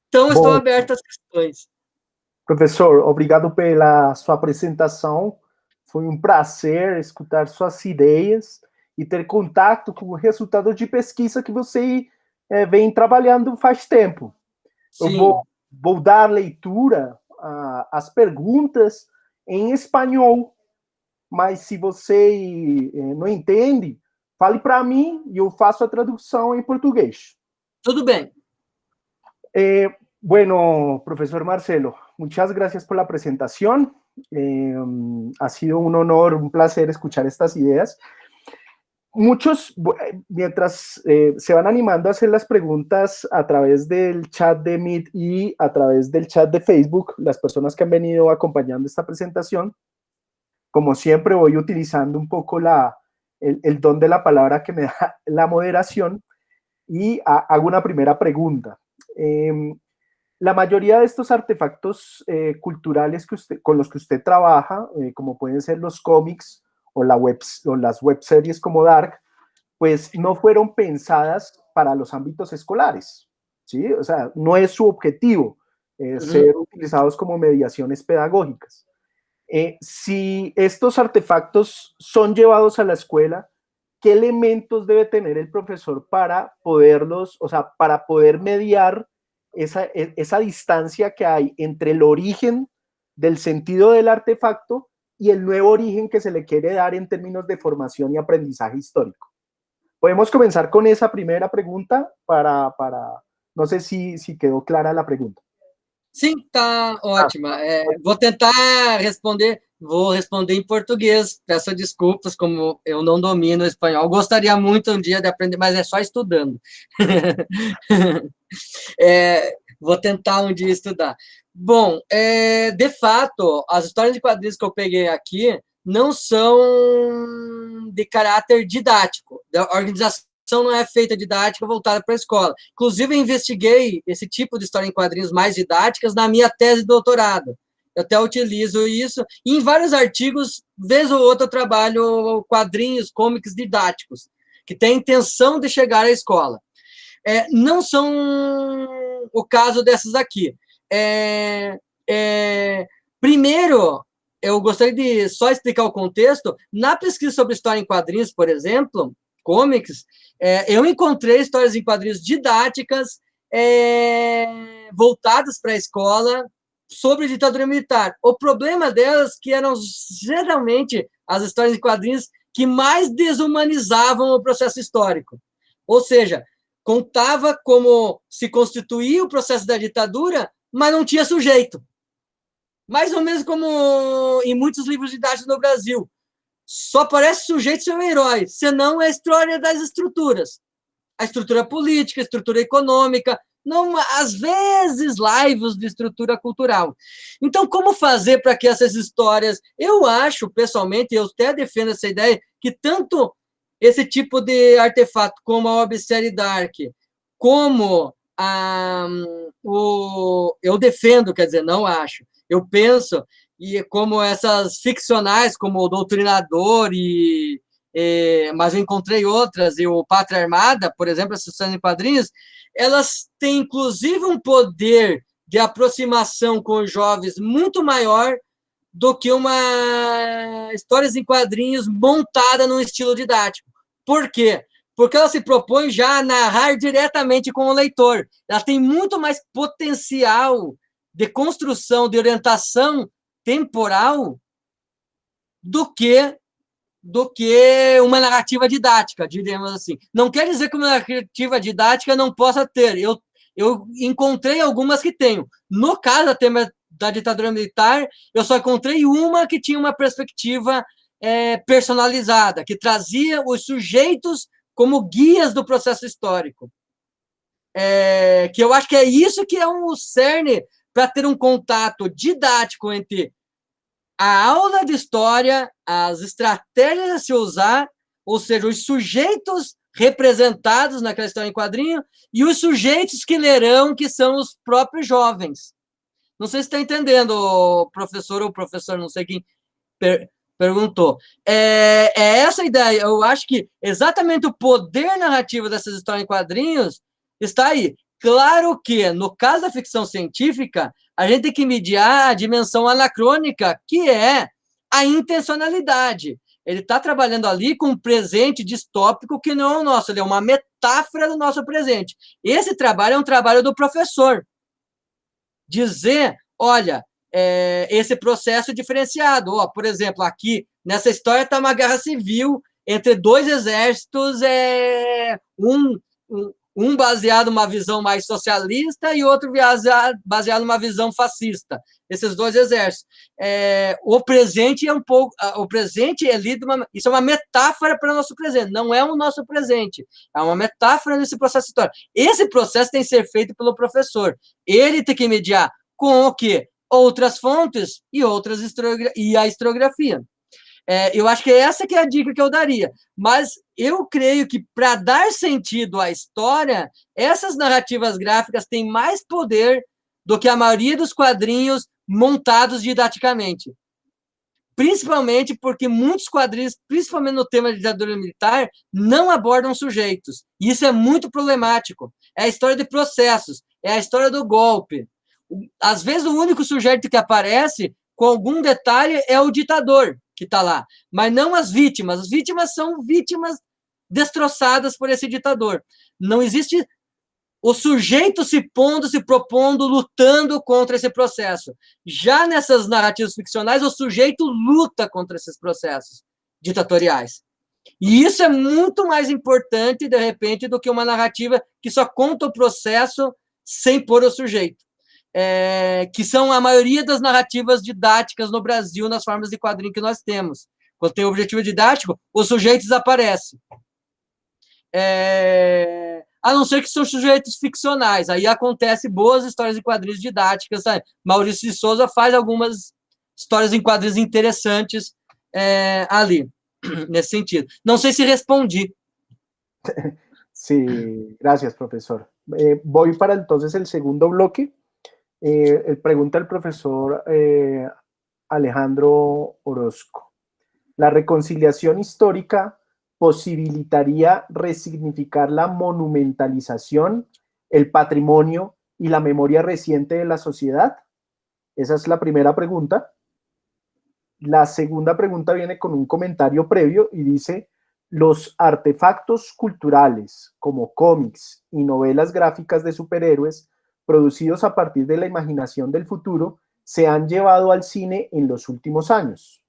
Então, estou aberto às questões. Professor, obrigado pela sua apresentação. Foi um prazer escutar suas ideias e ter contato com o resultado de pesquisa que você vem trabalhando faz tempo. Sim. Eu vou dar leitura às perguntas em espanhol, mas se você não entende, fale para mim e eu faço a tradução em português. Tudo bem. Bueno, profesor Marcelo, muchas gracias por la presentación. Ha sido un honor, un placer escuchar estas ideas. Muchos, mientras se van animando a hacer las preguntas a través del chat de Meet y a través del chat de Facebook, las personas que han venido acompañando esta presentación, como siempre voy utilizando un poco la el don de la palabra que me da la moderación y hago una primera pregunta. La mayoría de estos artefactos culturales con los que usted trabaja, como pueden ser los cómics o las web series como Dark, pues no fueron pensadas para los ámbitos escolares, ¿sí? O sea, no es su objetivo ser utilizados como mediaciones pedagógicas. Si estos artefactos son llevados a la escuela, ¿qué elementos debe tener el profesor para poderlos, o sea, para poder mediar esa distancia que hay entre el origen del sentido del artefacto y el nuevo origen que se le quiere dar en términos de formación y aprendizaje histórico? Podemos comenzar con esa primera pregunta no sé si quedó clara la pregunta. Sim, tá ótima. Vou tentar responder, vou responder em português. Peço desculpas, como eu não domino o espanhol. Gostaria muito um dia de aprender, mas é só estudando. Vou tentar um dia estudar. Bom, de fato, as histórias de quadrinhos que eu peguei aqui não são de caráter didático. A organização não é feita didática voltada para a escola. Inclusive, eu investiguei esse tipo de história em quadrinhos mais didáticas na minha tese de doutorado. Eu até utilizo isso. E em vários artigos, vez ou outra, eu trabalho quadrinhos, comics didáticos, que têm a intenção de chegar à escola. Não são o caso dessas aqui. Primeiro, eu gostaria de só explicar o contexto. Na pesquisa sobre história em quadrinhos, por exemplo, comics, eu encontrei histórias em quadrinhos didáticas voltadas para a escola sobre ditadura militar. O problema delas que eram geralmente as histórias em quadrinhos que mais desumanizavam o processo histórico. Ou seja, contava como se constituía o processo da ditadura, mas não tinha sujeito. Mais ou menos como em muitos livros didáticos no Brasil. Só aparece sujeito ser um herói, senão é a história das estruturas. A estrutura política, a estrutura econômica, não, às vezes lives de estrutura cultural. Então, como fazer para que essas histórias... Eu acho, pessoalmente, eu até defendo essa ideia, que tanto esse tipo de artefato como a websérie Dark, como eu defendo, quer dizer, não acho, eu penso, e como essas ficcionais, como o Doutrinador, mas eu encontrei outras, e o Pátria Armada, por exemplo, essas histórias em quadrinhos, elas têm, inclusive, um poder de aproximação com os jovens muito maior do que uma histórias em quadrinhos montada num estilo didático. Por quê? Porque ela se propõe já a narrar diretamente com o leitor. Ela tem muito mais potencial de construção, de orientação temporal do que uma narrativa didática, diríamos assim. Não quer dizer que uma narrativa didática não possa ter. Eu encontrei algumas que tenho. No caso do tema da ditadura militar, eu só encontrei uma que tinha uma perspectiva personalizada, que trazia os sujeitos como guias do processo histórico. Que eu acho que é isso que é um cerne para ter um contato didático entre a aula de história, as estratégias a se usar, ou seja, os sujeitos representados naquela história em quadrinho e os sujeitos que lerão, que são os próprios jovens. Não sei se está entendendo, professor ou professor, não sei quem perguntou. É essa a ideia. Eu acho que exatamente o poder narrativo dessas histórias em quadrinhos está aí. Claro que, no caso da ficção científica, a gente tem que mediar a dimensão anacrônica, que é a intencionalidade. Ele está trabalhando ali com um presente distópico que não é o nosso, ele é uma metáfora do nosso presente. Esse trabalho é um trabalho do professor. Dizer, olha, esse processo diferenciado. Por exemplo, aqui, nessa história, está uma guerra civil entre dois exércitos, um baseado numa visão mais socialista e outro baseado numa visão fascista. Esses dois exércitos. O presente é um pouco... O presente é lido... Isso é uma metáfora para o nosso presente. Não é o nosso presente. É uma metáfora nesse processo histórico. Esse processo tem que ser feito pelo professor. Ele tem que mediar com o quê? Outras fontes e a historiografia. Eu acho que essa que é a dica que eu daria. Mas eu creio que, para dar sentido à história, essas narrativas gráficas têm mais poder do que a maioria dos quadrinhos montados didaticamente. Principalmente porque muitos quadrinhos, principalmente no tema da ditadura militar, não abordam sujeitos. E isso é muito problemático. É a história de processos, é a história do golpe. Às vezes, o único sujeito que aparece, com algum detalhe, é o ditador que está lá, mas não as vítimas. As vítimas são vítimas destroçadas por esse ditador. Não existe o sujeito se pondo, se propondo, lutando contra esse processo. Já nessas narrativas ficcionais, o sujeito luta contra esses processos ditatoriais. E isso é muito mais importante, de repente, do que uma narrativa que só conta o processo sem pôr o sujeito. Que são a maioria das narrativas didáticas no Brasil, nas formas de quadrinho que nós temos. Quando tem o objetivo didático, o sujeito desaparece. A não ser que são sujeitos ficcionais. Aí acontece boas histórias em quadrinhos didáticas. Sabe? Maurício de Souza faz algumas histórias em quadrinhos interessantes ali, nesse sentido. Não sei se respondi. Sí, gracias, profesor. Voy para entonces el segundo bloque. Pregunta el profesor Alejandro Orozco. ¿La reconciliación histórica posibilitaría resignificar la monumentalización, el patrimonio y la memoria reciente de la sociedad? Esa es la primera pregunta. La segunda pregunta viene con un comentario previo y dice: los artefactos culturales como cómics y novelas gráficas de superhéroes producidos a partir de la imaginación del futuro se han llevado al cine en los últimos años.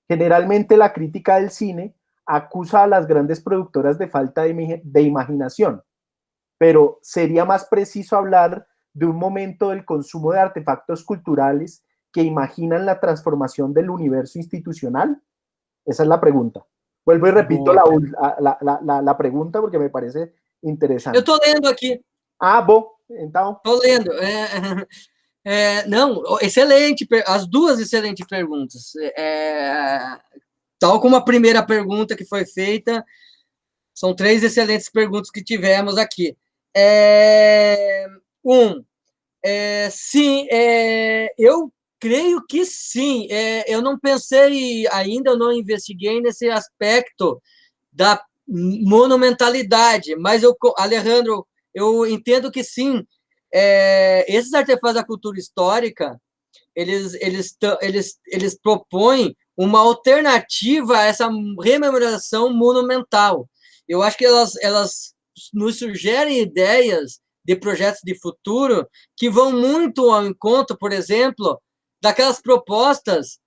Generalmente la crítica del cine acusa a las grandes productoras de falta de imaginación, pero sería más preciso hablar de un momento del consumo de artefactos culturales que imaginan la transformación del universo institucional. Esa es la pregunta. Vuelvo y repito la pregunta porque me parece interesante. Eu estou lendo aqui. Ah, bom, então. Estou lendo. Não, excelente, as duas excelentes perguntas. Tal como a primeira pergunta que foi feita, são 3 excelentes perguntas que tivemos aqui. Sim, eu creio que sim. Eu não pensei ainda, eu não investiguei nesse aspecto da monumentalidade, mas Alejandro, eu entendo que sim. Esses artefatos da cultura histórica, eles propõem uma alternativa a essa rememoração monumental. Eu acho que elas nos sugerem ideias de projetos de futuro que vão muito ao encontro, por exemplo, daquelas propostas,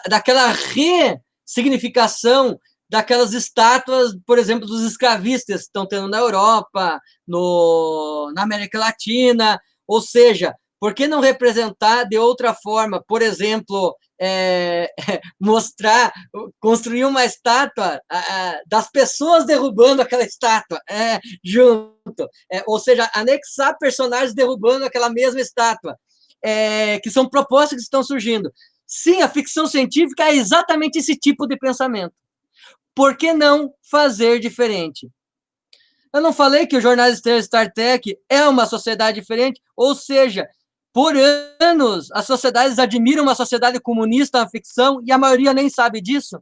daquela ressignificação daquelas estátuas, por exemplo, dos escravistas que estão tendo na Europa, na América Latina, ou seja, por que não representar de outra forma? Por exemplo, construir uma estátua das pessoas derrubando aquela estátua junto, ou seja, anexar personagens derrubando aquela mesma estátua, que são propostas que estão surgindo. Sim, a ficção científica é exatamente esse tipo de pensamento. Por que não fazer diferente? Eu não falei que o Jornada Estrelas Star Trek é uma sociedade diferente, ou seja, por anos, as sociedades admiram uma sociedade comunista na ficção e a maioria nem sabe disso.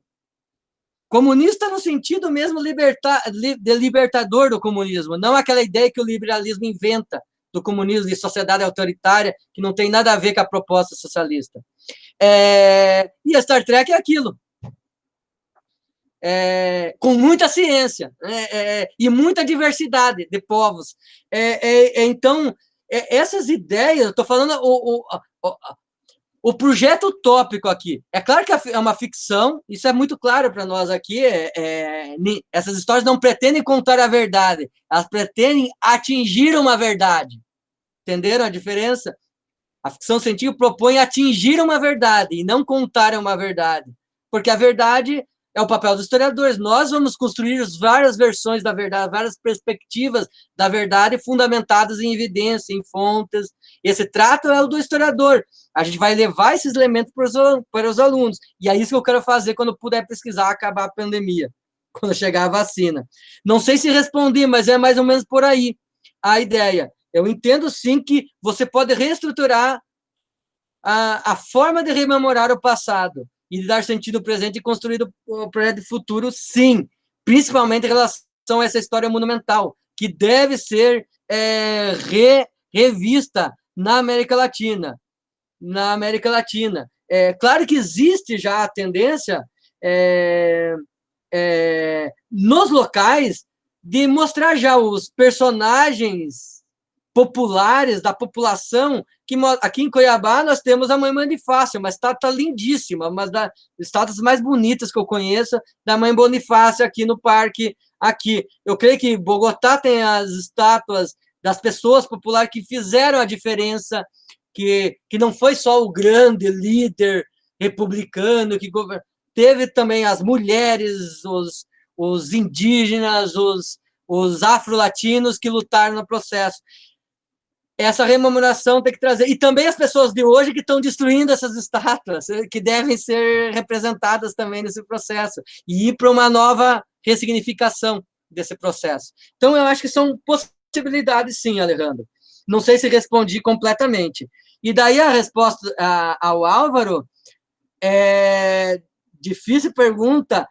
Comunista no sentido mesmo de libertador do comunismo, não aquela ideia que o liberalismo inventa do comunismo de sociedade autoritária, que não tem nada a ver com a proposta socialista. E a Star Trek é aquilo. Com muita ciência e muita diversidade de povos. Então, essas ideias, eu estou falando o projeto utópico aqui. É claro que é uma ficção, isso é muito claro para nós aqui. Essas histórias não pretendem contar a verdade, elas pretendem atingir uma verdade. Entenderam a diferença? A ficção científica propõe atingir uma verdade e não contar uma verdade, porque a verdade é o papel dos historiadores. Nós vamos construir várias versões da verdade, várias perspectivas da verdade fundamentadas em evidência, em fontes. Esse trato é o do historiador. A gente vai levar esses elementos para os alunos. E é isso que eu quero fazer quando puder pesquisar, acabar a pandemia, quando chegar a vacina. Não sei se respondi, mas é mais ou menos por aí a ideia. Eu entendo, sim, que você pode reestruturar a forma de rememorar o passado e de dar sentido ao presente e construir o projeto futuro, sim, principalmente em relação a essa história monumental, que deve ser revista na América Latina. Claro que existe já a tendência nos locais de mostrar já os personagens populares da população, que aqui em Cuiabá nós temos a Mãe Bonifácia, uma estátua lindíssima, uma das estátuas mais bonitas que eu conheço, da Mãe Bonifácia aqui no parque, aqui. Eu creio que Bogotá tem as estátuas das pessoas populares que fizeram a diferença, que não foi só o grande líder republicano que governou, teve também as mulheres, os indígenas, os afro-latinos que lutaram no processo. Essa rememoração tem que trazer. E também as pessoas de hoje que estão destruindo essas estátuas, que devem ser representadas também nesse processo, e ir para uma nova ressignificação desse processo. Então, eu acho que são possibilidades, sim, Alejandro. Não sei se respondi completamente. E daí a resposta ao Álvaro, difícil pergunta,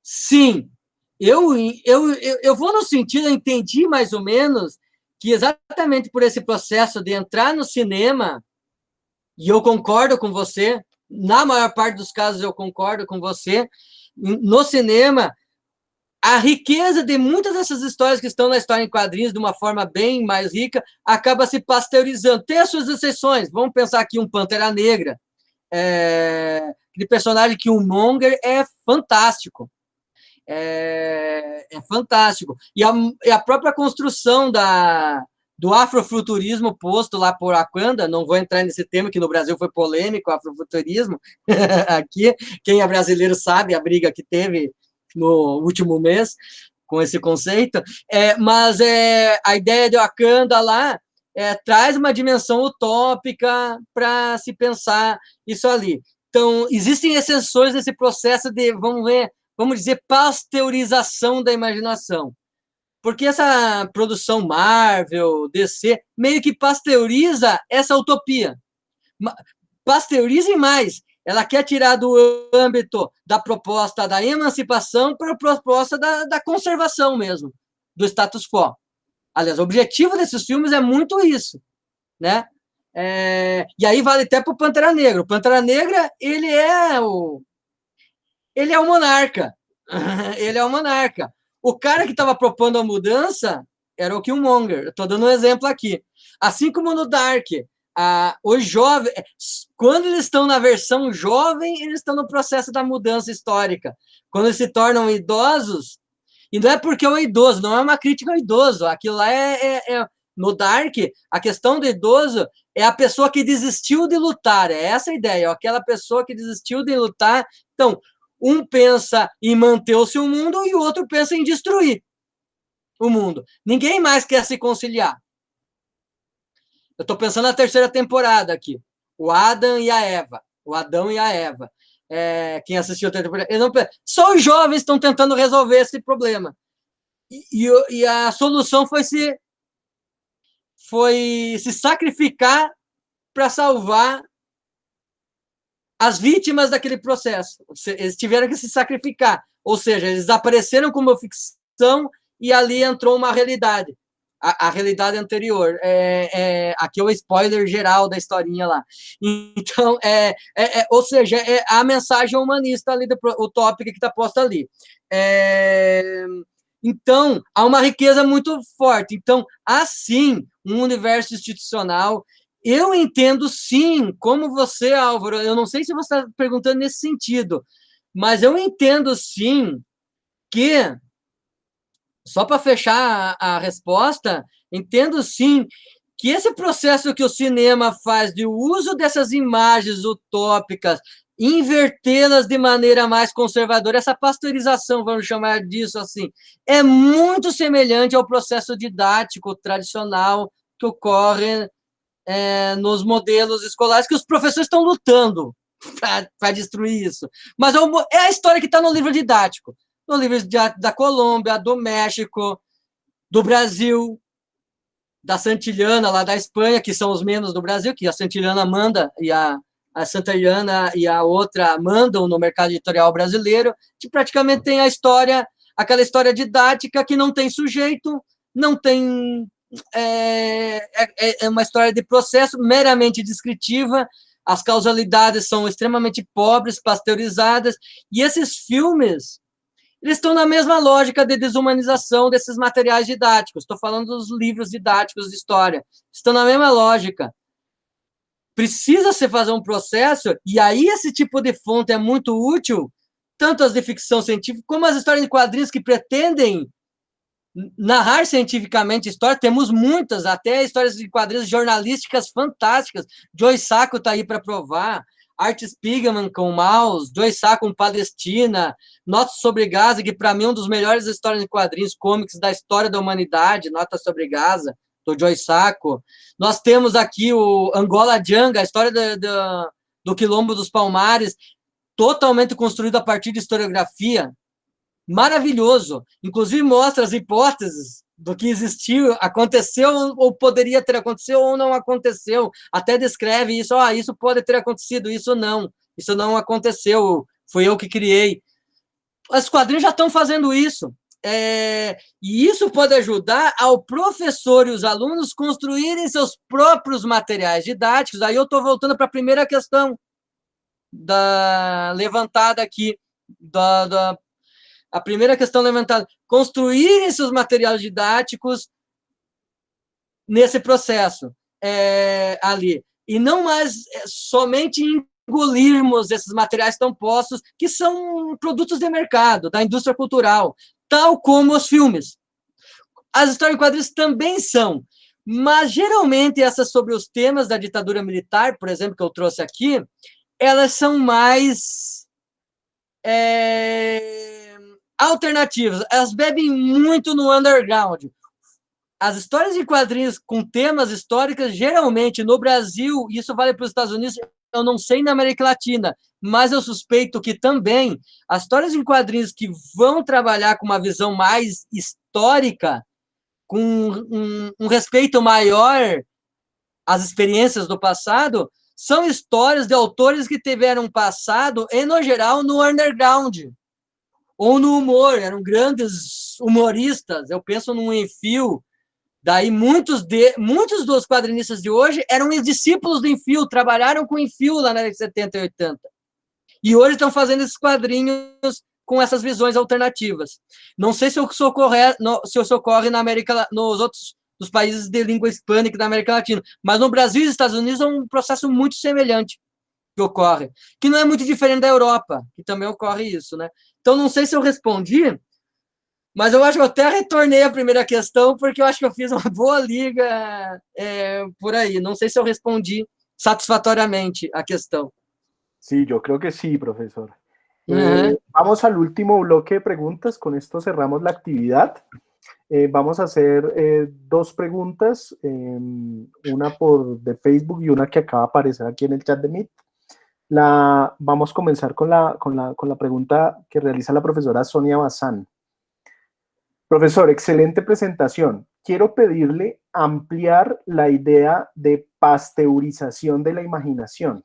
sim, eu vou no sentido, eu entendi mais ou menos que exatamente por esse processo de entrar no cinema, e eu concordo com você, na maior parte dos casos eu concordo com você, no cinema, a riqueza de muitas dessas histórias que estão na história em quadrinhos, de uma forma bem mais rica, acaba se pasteurizando. Tem as suas exceções, vamos pensar aqui um Pantera Negra, aquele personagem que o Monger é fantástico. É fantástico. E a própria construção do afrofuturismo posto lá por Wakanda, não vou entrar nesse tema, que no Brasil foi polêmico, o afrofuturismo, aqui, quem é brasileiro sabe a briga que teve no último mês com esse conceito, mas a ideia de Wakanda lá traz uma dimensão utópica para se pensar isso ali. Então, existem exceções desse processo de, vamos dizer, pasteurização da imaginação. Porque essa produção Marvel, DC, meio que pasteuriza essa utopia. Pasteuriza e mais. Ela quer tirar do âmbito da proposta da emancipação para a proposta da conservação mesmo, do status quo. Aliás, o objetivo desses filmes é muito isso, né? E aí vale até para o Pantera Negra. O Pantera Negra, ele é o monarca. Ele é o monarca. O cara que estava propondo a mudança era o Killmonger. Estou dando um exemplo aqui. Assim como no Dark, os jovens, quando eles estão na versão jovem, eles estão no processo da mudança histórica. Quando eles se tornam idosos, e não é porque é um idoso, não é uma crítica ao idoso. Aquilo lá no Dark, a questão do idoso é a pessoa que desistiu de lutar. É essa a ideia, aquela pessoa que desistiu de lutar. Então, um pensa em manter o seu mundo e o outro pensa em destruir o mundo. Ninguém mais quer se conciliar. Eu estou pensando na terceira temporada aqui. O Adão e a Eva. Quem assistiu a terceira temporada. Só os jovens estão tentando resolver esse problema. E a solução foi se sacrificar para salvar as vítimas daquele processo. Eles tiveram que se sacrificar. Ou seja, eles apareceram como ficção e ali entrou uma realidade. A realidade anterior. Aqui é o spoiler geral da historinha lá. Então, ou seja, a mensagem humanista ali, utópica que está posta ali. Então, há uma riqueza muito forte. Então, há sim um universo institucional. Eu entendo, sim, como você, Álvaro, eu não sei se você está perguntando nesse sentido, mas eu entendo, sim, que, só para fechar a resposta, entendo, sim, que esse processo que o cinema faz de uso dessas imagens utópicas, invertê-las de maneira mais conservadora, essa pasteurização, vamos chamar disso assim, é muito semelhante ao processo didático tradicional que ocorre nos modelos escolares, que os professores estão lutando para destruir isso. Mas é a história que está no livro didático, no livro da Colômbia, do México, do Brasil, da Santillana, lá da Espanha, que são os menos do Brasil, que a Santillana manda e a Santillana e a outra mandam no mercado editorial brasileiro, que praticamente tem a história, aquela história didática que não tem sujeito, não tem... É uma história de processo meramente descritiva, as causalidades são extremamente pobres, pasteurizadas, e esses filmes, eles estão na mesma lógica de desumanização desses materiais didáticos. Estou falando dos livros didáticos de história. Estão na mesma lógica. Precisa-se fazer um processo, e aí esse tipo de fonte é muito útil, tanto as de ficção científica, como as histórias de quadrinhos que pretendem narrar cientificamente história. Temos muitas, até histórias de quadrinhos jornalísticas fantásticas. Joe Sacco está aí para provar. Art Spiegelman com Maus, Joe Sacco com Palestina, Notas sobre Gaza, que para mim é um dos melhores histórias de quadrinhos cômics da história da humanidade, Notas sobre Gaza, do Joe Sacco. Nós temos aqui o Angola Janga, a história do Quilombo dos Palmares, totalmente construído a partir de historiografia, maravilhoso, inclusive mostra as hipóteses do que existiu, aconteceu ou poderia ter acontecido ou não aconteceu, até descreve isso, isso pode ter acontecido, isso não aconteceu, fui eu que criei. Os quadrinhos já estão fazendo isso, e isso pode ajudar ao professor e os alunos construírem seus próprios materiais didáticos. Aí eu estou voltando para a primeira questão levantada aqui, a primeira questão levantada, construírem seus materiais didáticos nesse processo ali, e não mais somente engolirmos esses materiais tão postos, que são produtos de mercado, da indústria cultural, tal como os filmes. As histórias em quadrinhos também são, mas geralmente essas sobre os temas da ditadura militar, por exemplo, que eu trouxe aqui, elas são mais alternativas, elas bebem muito no underground. As histórias em quadrinhos com temas históricos, geralmente, no Brasil, isso vale para os Estados Unidos, eu não sei na América Latina, mas eu suspeito que também as histórias em quadrinhos que vão trabalhar com uma visão mais histórica, com um respeito maior às experiências do passado, são histórias de autores que tiveram um passado, e, no geral, no underground, ou no humor, eram grandes humoristas. Eu penso num Enfio, daí muitos dos quadrinistas de hoje eram discípulos do Enfio, trabalharam com o Enfio lá na década de 70 e 80, e hoje estão fazendo esses quadrinhos com essas visões alternativas. Não sei se isso ocorre na América, nos outros dos países de língua hispânica da América Latina, mas no Brasil e nos Estados Unidos é um processo muito semelhante que ocorre, que não é muito diferente da Europa, que também ocorre isso, né? Então, não sei se eu respondi, mas eu acho que eu até retornei à primeira questão, porque eu acho que eu fiz uma boa liga por aí. Não sei se eu respondi satisfatoriamente a questão. Sí, yo creo que sí, profesor. Vamos al último bloque de preguntas. Con esto cerramos la actividad. Vamos a hacer dos preguntas, una de Facebook y una que acaba de aparecer aquí en el chat de Meet. Vamos a comenzar con la pregunta que realiza la profesora Sonia Bazán. Profesor, excelente presentación. Quiero pedirle ampliar la idea de pasteurización de la imaginación,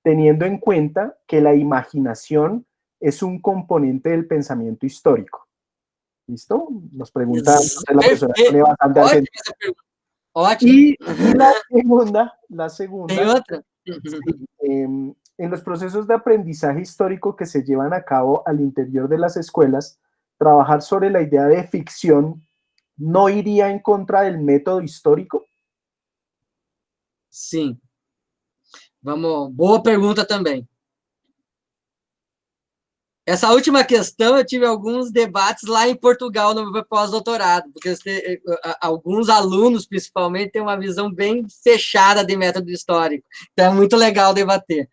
teniendo en cuenta que la imaginación es un componente del pensamiento histórico. ¿Listo? Nos pregunta la profesora Sonia Bazán de Argentina. Y la segunda ¿Hay otra? En los procesos de aprendizaje histórico que se llevan a cabo al interior de las escuelas, trabajar sobre la idea de ficción no iría en contra del método histórico? Sim. Vamos, boa pergunta também. Essa última questão, eu tive alguns debates lá em Portugal, no meu pós-doutorado, porque alguns alunos, principalmente, têm uma visão bem fechada de método histórico. Então, é muito legal debater,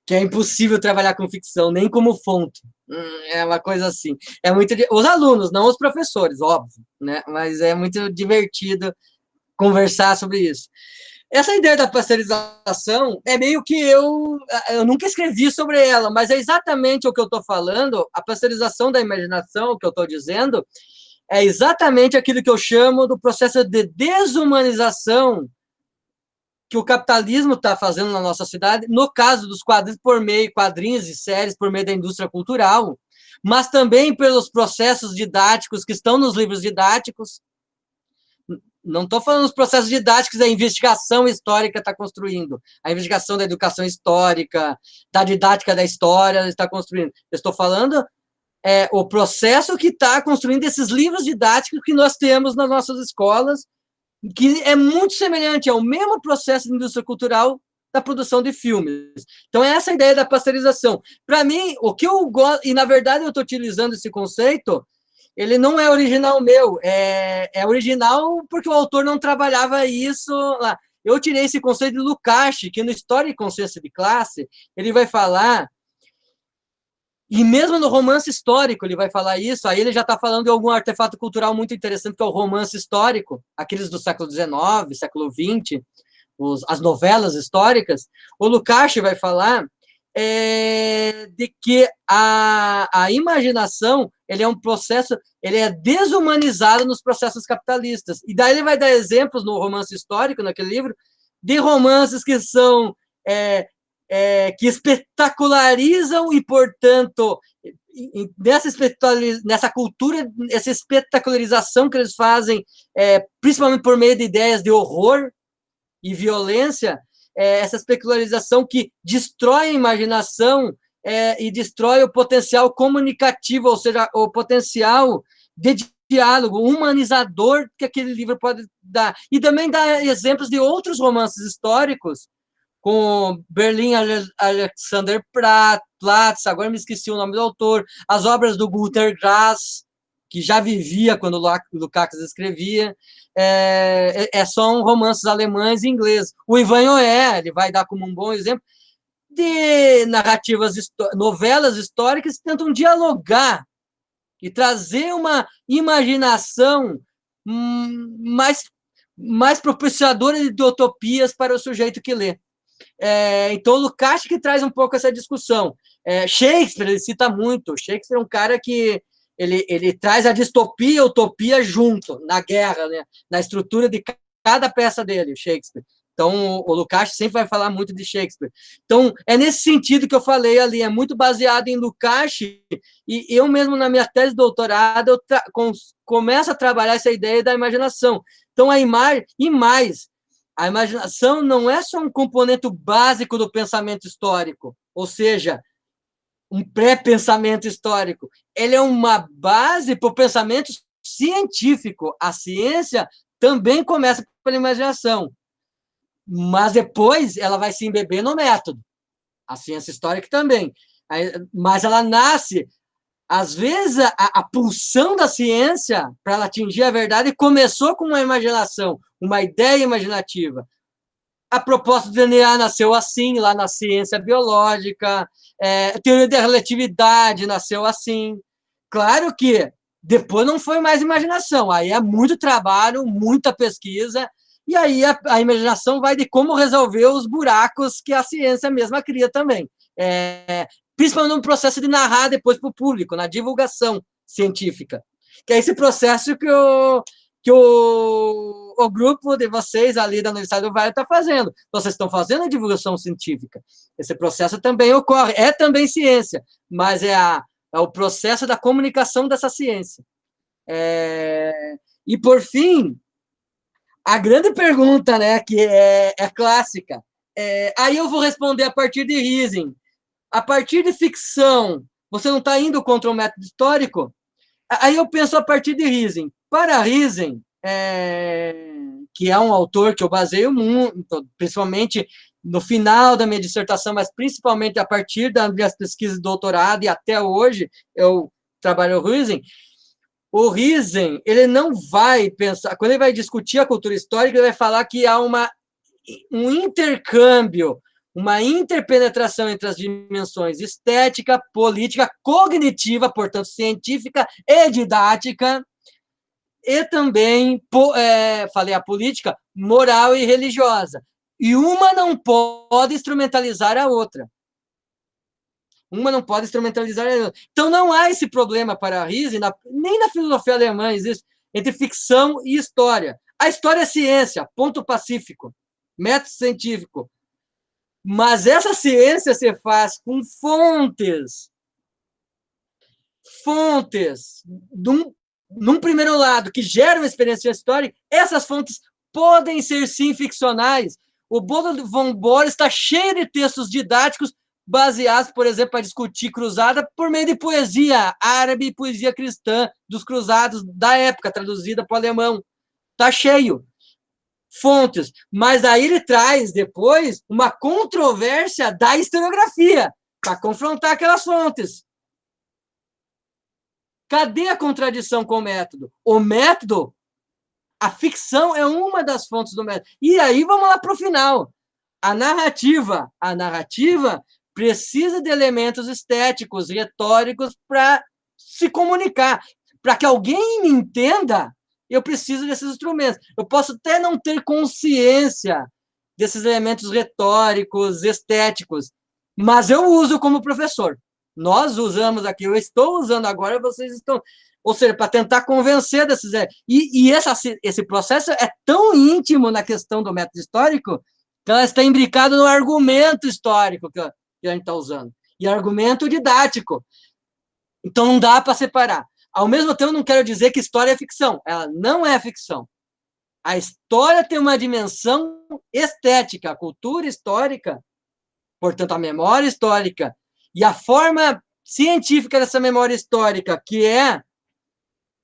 que é impossível trabalhar com ficção, nem como fonte. É uma coisa assim. É muito... Os alunos, não os professores, óbvio, né? Mas é muito divertido conversar sobre isso. Essa ideia da pasteurização é meio que eu nunca escrevi sobre ela, mas é exatamente o que eu estou falando, a pasteurização da imaginação, o que eu estou dizendo, é exatamente aquilo que eu chamo do processo de desumanização que o capitalismo está fazendo na nossa cidade, no caso dos quadrinhos, por meio quadrinhos e séries, por meio da indústria cultural, mas também pelos processos didáticos que estão nos livros didáticos. Não estou falando dos processos didáticos da investigação histórica está construindo, a investigação da educação histórica, da didática da história está construindo. Eu estou falando o processo que está construindo esses livros didáticos que nós temos nas nossas escolas, que é muito semelhante ao mesmo processo de indústria cultural da produção de filmes. Então, é essa a ideia da pasteurização. Para mim, o que eu gosto, e na verdade eu estou utilizando esse conceito, ele não é original meu, é original porque o autor não trabalhava isso lá. Eu tirei esse conceito de Lukács, que no História e Consciência de Classe, ele vai falar, e mesmo no romance histórico ele vai falar isso, aí ele já está falando de algum artefato cultural muito interessante, que é o romance histórico, aqueles do século XIX, século XX, as novelas históricas. O Lukács vai falar de que a imaginação ele é um processo, ele é desumanizado nos processos capitalistas. E daí ele vai dar exemplos no romance histórico, naquele livro, de romances que são que espetacularizam e, portanto, nessa cultura, essa espetacularização que eles fazem, principalmente por meio de ideias de horror e violência, essa especularização que destrói a imaginação e destrói o potencial comunicativo, ou seja, o potencial de diálogo humanizador que aquele livro pode dar. E também dá exemplos de outros romances históricos, com Berlin Alexander Platz, agora me esqueci o nome do autor, as obras do Günter Grass, que já vivia quando Lukács escrevia, são romances alemães e ingleses. O Ivan Oé, ele vai dar como um bom exemplo de narrativas, novelas históricas que tentam dialogar e trazer uma imaginação mais propiciadora de utopias para o sujeito que lê. Então, o Lukács que traz um pouco essa discussão. Shakespeare, ele cita muito. Shakespeare é um cara que ele traz a distopia e a utopia junto, na guerra, né? Na estrutura de cada peça dele, Shakespeare. Então, o Lukács sempre vai falar muito de Shakespeare. Então, é nesse sentido que eu falei ali, é muito baseado em Lukács, e eu mesmo, na minha tese de doutorado, eu começo a trabalhar essa ideia da imaginação. Então, a imagem, e mais, a imaginação não é só um componente básico do pensamento histórico, ou seja, um pré-pensamento histórico. Ele é uma base para o pensamento científico. A ciência também começa pela imaginação, mas depois ela vai se embeber no método. A ciência histórica também. Mas ela nasce, às vezes, a pulsão da ciência para ela atingir a verdade começou com uma imaginação, uma ideia imaginativa. A proposta do DNA nasceu assim, lá na ciência biológica, a teoria da relatividade nasceu assim. Claro que depois não foi mais imaginação, aí é muito trabalho, muita pesquisa, e aí a imaginação vai de como resolver os buracos que a ciência mesma cria também. Principalmente no processo de narrar depois para o público, na divulgação científica. Que é esse processo que o grupo de vocês ali da Universidade do Vale está fazendo. Vocês estão fazendo a divulgação científica. Esse processo também ocorre, é também ciência, mas é o processo da comunicação dessa ciência. E, por fim, a grande pergunta, né, que é clássica, aí eu vou responder a partir de Rising. A partir de ficção, você não está indo contra o método histórico? Aí eu penso a partir de Rising. Para Rising, que é um autor que eu baseio muito, principalmente no final da minha dissertação, mas principalmente a partir das minhas pesquisas de doutorado e até hoje, eu trabalho o Riesen, ele não vai pensar, quando ele vai discutir a cultura histórica, ele vai falar que há um intercâmbio, uma interpenetração entre as dimensões estética, política, cognitiva, portanto, científica e didática, e também, falei a política, moral e religiosa. E uma não pode instrumentalizar a outra. Uma não pode instrumentalizar a outra. Então, não há esse problema para a Riesen, nem na filosofia alemã existe, entre ficção e história. A história é ciência, ponto pacífico, método científico. Mas essa ciência se faz com fontes, num primeiro lado, que geram experiência histórica. Essas fontes podem ser, sim, ficcionais. O Bodo von Boris está cheio de textos didáticos baseados, por exemplo, para discutir cruzada por meio de poesia árabe e poesia cristã dos cruzados da época, traduzida para o alemão. Está cheio. Fontes. Mas aí ele traz, depois, uma controvérsia da historiografia para confrontar aquelas fontes. Cadê a contradição com o método? O método, a ficção é uma das fontes do método. E aí vamos lá para o final. A narrativa precisa de elementos estéticos, retóricos para se comunicar. Para que alguém me entenda, eu preciso desses instrumentos. Eu posso até não ter consciência desses elementos retóricos, estéticos, mas eu uso como professor. Nós usamos aqui, eu estou usando agora, vocês estão... Ou seja, para tentar convencer desses... E esse processo é tão íntimo na questão do método histórico que ela está imbricada no argumento histórico que a gente está usando. E argumento didático. Então, não dá para separar. Ao mesmo tempo, não quero dizer que história é ficção. Ela não é ficção. A história tem uma dimensão estética, a cultura histórica, portanto, a memória histórica, e a forma científica dessa memória histórica, que é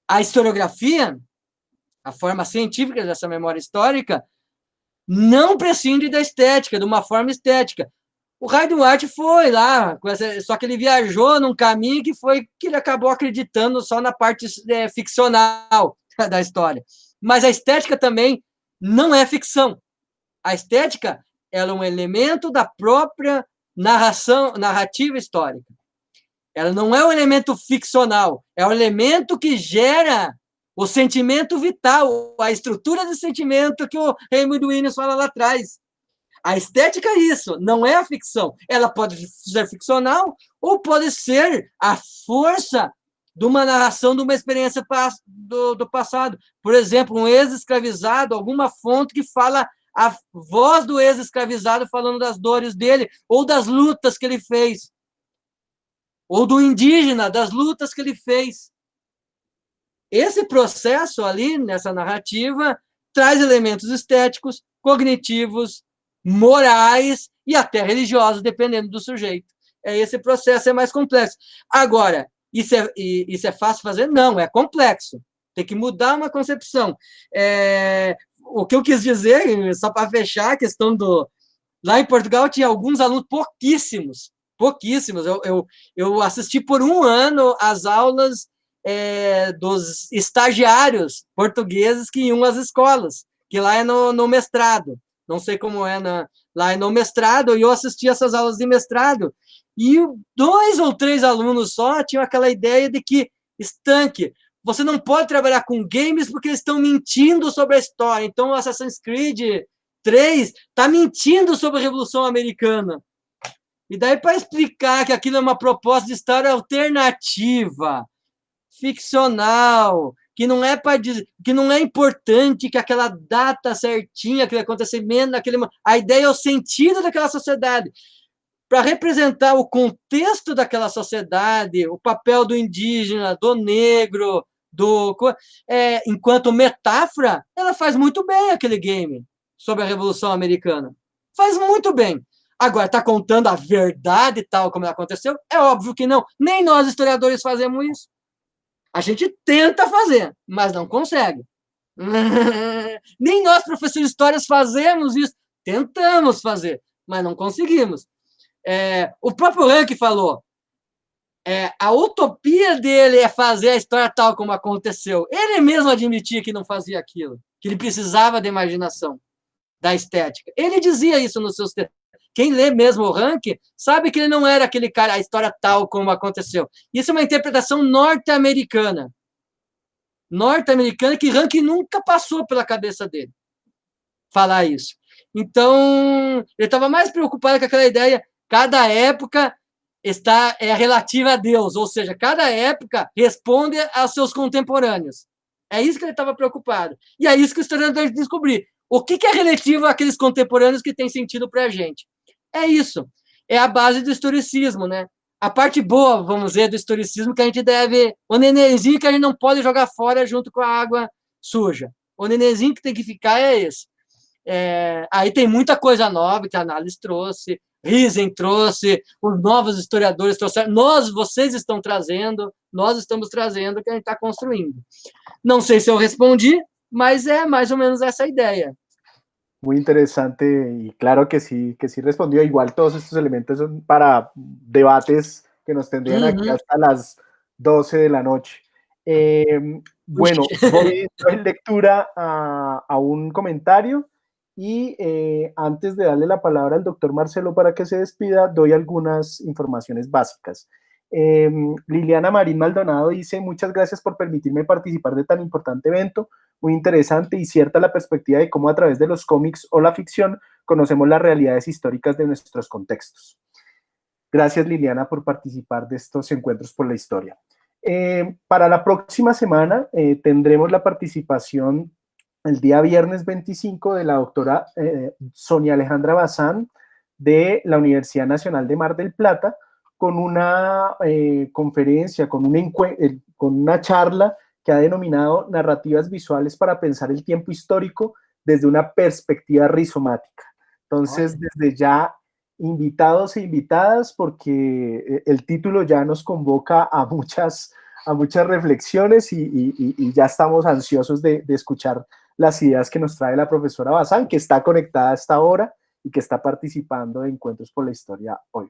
a historiografia, a forma científica dessa memória histórica, não prescinde da estética, de uma forma estética. O Reinhardt foi lá, só que ele viajou num caminho que ele acabou acreditando só na parte ficcional da história. Mas a estética também não é ficção. A estética, ela é um elemento da própria narrativa histórica. Ela não é um elemento ficcional, é um elemento que gera o sentimento vital, a estrutura de sentimento que o Raymond Williams fala lá atrás. A estética é isso, não é a ficção. Ela pode ser ficcional ou pode ser a força de uma narração de uma experiência do passado. Por exemplo, um ex-escravizado, alguma fonte que fala a voz do ex-escravizado falando das dores dele ou das lutas que ele fez. Ou do indígena, das lutas que ele fez. Esse processo ali, nessa narrativa, traz elementos estéticos, cognitivos, morais e até religiosos, dependendo do sujeito. Esse processo é mais complexo. Agora, isso é fácil fazer? Não, é complexo. Tem que mudar uma concepção. O que eu quis dizer, só para fechar a questão do... Lá em Portugal tinha alguns alunos, pouquíssimos. Eu assisti por um ano as aulas dos estagiários portugueses que iam às escolas, que lá é no mestrado. Não sei como é lá é no mestrado, e eu assisti essas aulas de mestrado, e 2 ou 3 alunos só tinham aquela ideia de que estanque, você não pode trabalhar com games porque eles estão mentindo sobre a história. Então, o Assassin's Creed 3 está mentindo sobre a Revolução Americana. E daí, para explicar que aquilo é uma proposta de história alternativa, ficcional, que não é para dizer, que não é importante que aquela data certinha, aquele acontecimento, a ideia é o sentido daquela sociedade. Para representar o contexto daquela sociedade, o papel do indígena, do negro, enquanto metáfora, ela faz muito bem aquele game sobre a Revolução Americana. Faz muito bem. Agora, está contando a verdade tal como ela aconteceu? É óbvio que não. Nem nós, historiadores, fazemos isso. A gente tenta fazer, mas não consegue. Nem nós, professores de histórias, fazemos isso. Tentamos fazer, mas não conseguimos. O próprio Rank falou, a utopia dele é fazer a história tal como aconteceu. Ele mesmo admitia que não fazia aquilo, que ele precisava da imaginação, da estética. Ele dizia isso nos seus textos. Quem lê mesmo o Rank sabe que ele não era aquele cara, a história tal como aconteceu. Isso é uma interpretação norte-americana. Que Rank nunca passou pela cabeça dele falar isso. Então, ele estava mais preocupado com aquela ideia, cada época é relativa a Deus, ou seja, cada época responde aos seus contemporâneos. É isso que ele estava preocupado. E é isso que o historiador tem que descobrir. O que é relativo àqueles contemporâneos que tem sentido para a gente? É isso. É a base do historicismo, né? A parte boa, vamos dizer, do historicismo que a gente deve... O nenenzinho que a gente não pode jogar fora junto com a água suja. O nenenzinho que tem que ficar é esse. Aí tem muita coisa nova que a análise trouxe, Riesen trouxe, os novos historiadores trouxeram, vocês estão trazendo, nós estamos trazendo, que a gente está construindo. Não sei se eu respondi, mas é mais ou menos essa a ideia. Muy interesante y claro que sí respondió. Igual todos estos elementos son para debates que nos tendrían aquí hasta las 12 de la noche. Bueno, voy en lectura a un comentario y antes de darle la palabra al doctor Marcelo para que se despida, doy algunas informaciones básicas. Liliana Marín Maldonado dice, muchas gracias por permitirme participar de tan importante evento, muy interesante y cierta la perspectiva de cómo a través de los cómics o la ficción conocemos las realidades históricas de nuestros contextos. Gracias, Liliana, por participar de estos encuentros por la historia. Para la próxima semana tendremos la participación el día viernes 25 de la doctora Sonia Alejandra Bazán de la Universidad Nacional de Mar del Plata con una conferencia, con una charla que ha denominado Narrativas Visuales para Pensar el Tiempo Histórico desde una perspectiva rizomática. Entonces, desde ya, invitados e invitadas, porque el título ya nos convoca a muchas reflexiones y ya estamos ansiosos de escuchar las ideas que nos trae la profesora Bazán, que está conectada a esta hora y que está participando de Encuentros por la Historia hoy.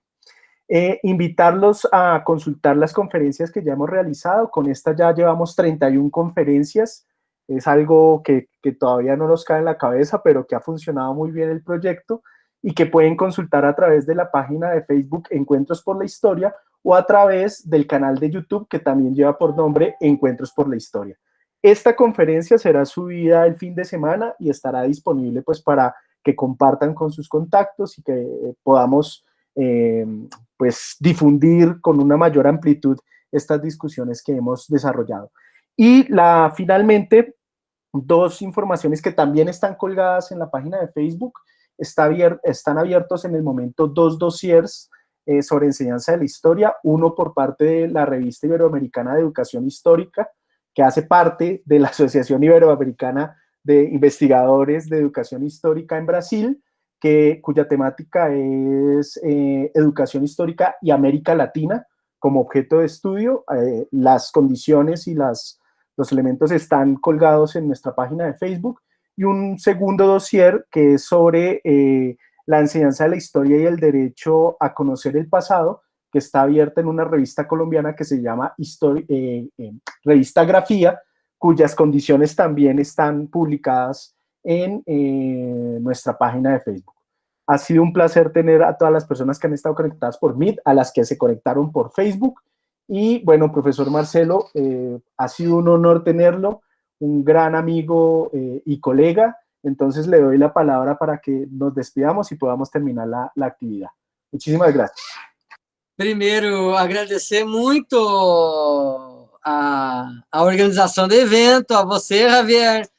Invitarlos a consultar las conferencias que ya hemos realizado. Con esta ya llevamos 31 conferencias. Es algo que todavía no nos cae en la cabeza, pero que ha funcionado muy bien el proyecto y que pueden consultar a través de la página de Facebook Encuentros por la Historia o a través del canal de YouTube que también lleva por nombre Encuentros por la Historia. Esta conferencia será subida el fin de semana y estará disponible pues para que compartan con sus contactos y que podamos pues difundir con una mayor amplitud estas discusiones que hemos desarrollado. Y finalmente, dos informaciones que también están colgadas en la página de Facebook. Están abiertos en el momento 2 dossiers sobre enseñanza de la historia, uno por parte de la Revista Iberoamericana de Educación Histórica, que hace parte de la Asociación Iberoamericana de Investigadores de Educación Histórica en Brasil, cuya temática es educación histórica y América Latina como objeto de estudio. Las condiciones y los elementos están colgados en nuestra página de Facebook. Y un segundo dossier que es sobre la enseñanza de la historia y el derecho a conocer el pasado, que está abierta en una revista colombiana que se llama Revista Grafía, cuyas condiciones también están publicadas en nuestra página de Facebook. Ha sido un placer tener a todas las personas que han estado conectadas por Meet, a las que se conectaron por Facebook. Y bueno, profesor Marcelo, ha sido un honor tenerlo, un gran amigo y colega. Entonces le doy la palabra para que nos despidamos y podamos terminar la actividad. Muchísimas gracias. Primeiro, agradecer muito a organização do evento, a você, Javier.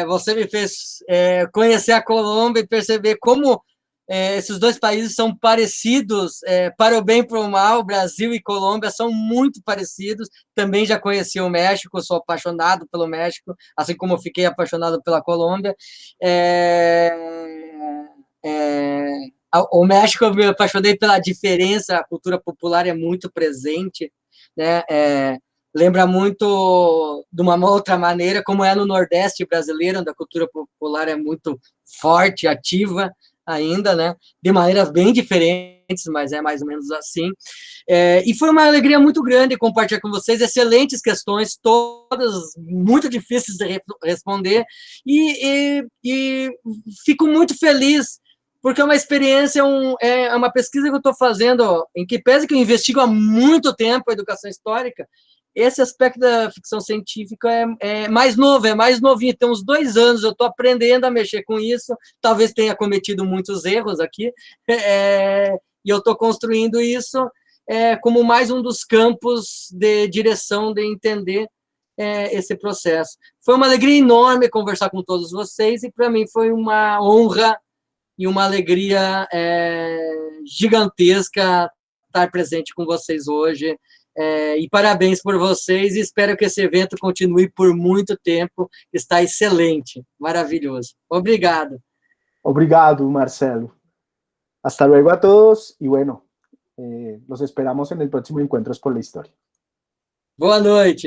Você me fez conhecer a Colômbia e perceber como esses dois países são parecidos, para o bem e para o mal. Brasil e Colômbia são muito parecidos. Também já conheci o México, sou apaixonado pelo México, assim como fiquei apaixonado pela Colômbia. O México, eu me apaixonei pela diferença, a cultura popular é muito presente, né? Lembra muito de uma outra maneira, como é no Nordeste brasileiro, onde a cultura popular é muito forte, ativa, ainda, né? De maneiras bem diferentes, mas é mais ou menos assim. E foi uma alegria muito grande compartilhar com vocês excelentes questões, todas muito difíceis de responder, e fico muito feliz, porque é uma experiência, é uma pesquisa que eu estou fazendo, em que pese que eu investigo há muito tempo a educação histórica, esse aspecto da ficção científica é mais novo, é mais novinho. Tem uns 2 anos, eu estou aprendendo a mexer com isso, talvez tenha cometido muitos erros aqui, e eu estou construindo isso como mais um dos campos de direção, de entender esse processo. Foi uma alegria enorme conversar com todos vocês, e para mim foi uma honra e uma alegria gigantesca estar presente com vocês hoje. E parabéns por vocês, e espero que esse evento continue por muito tempo. Está excelente, maravilhoso. Obrigado. Obrigado, Marcelo. Hasta luego a todos y bueno, los esperamos en el próximo Encuentros por la Historia. Boa noite.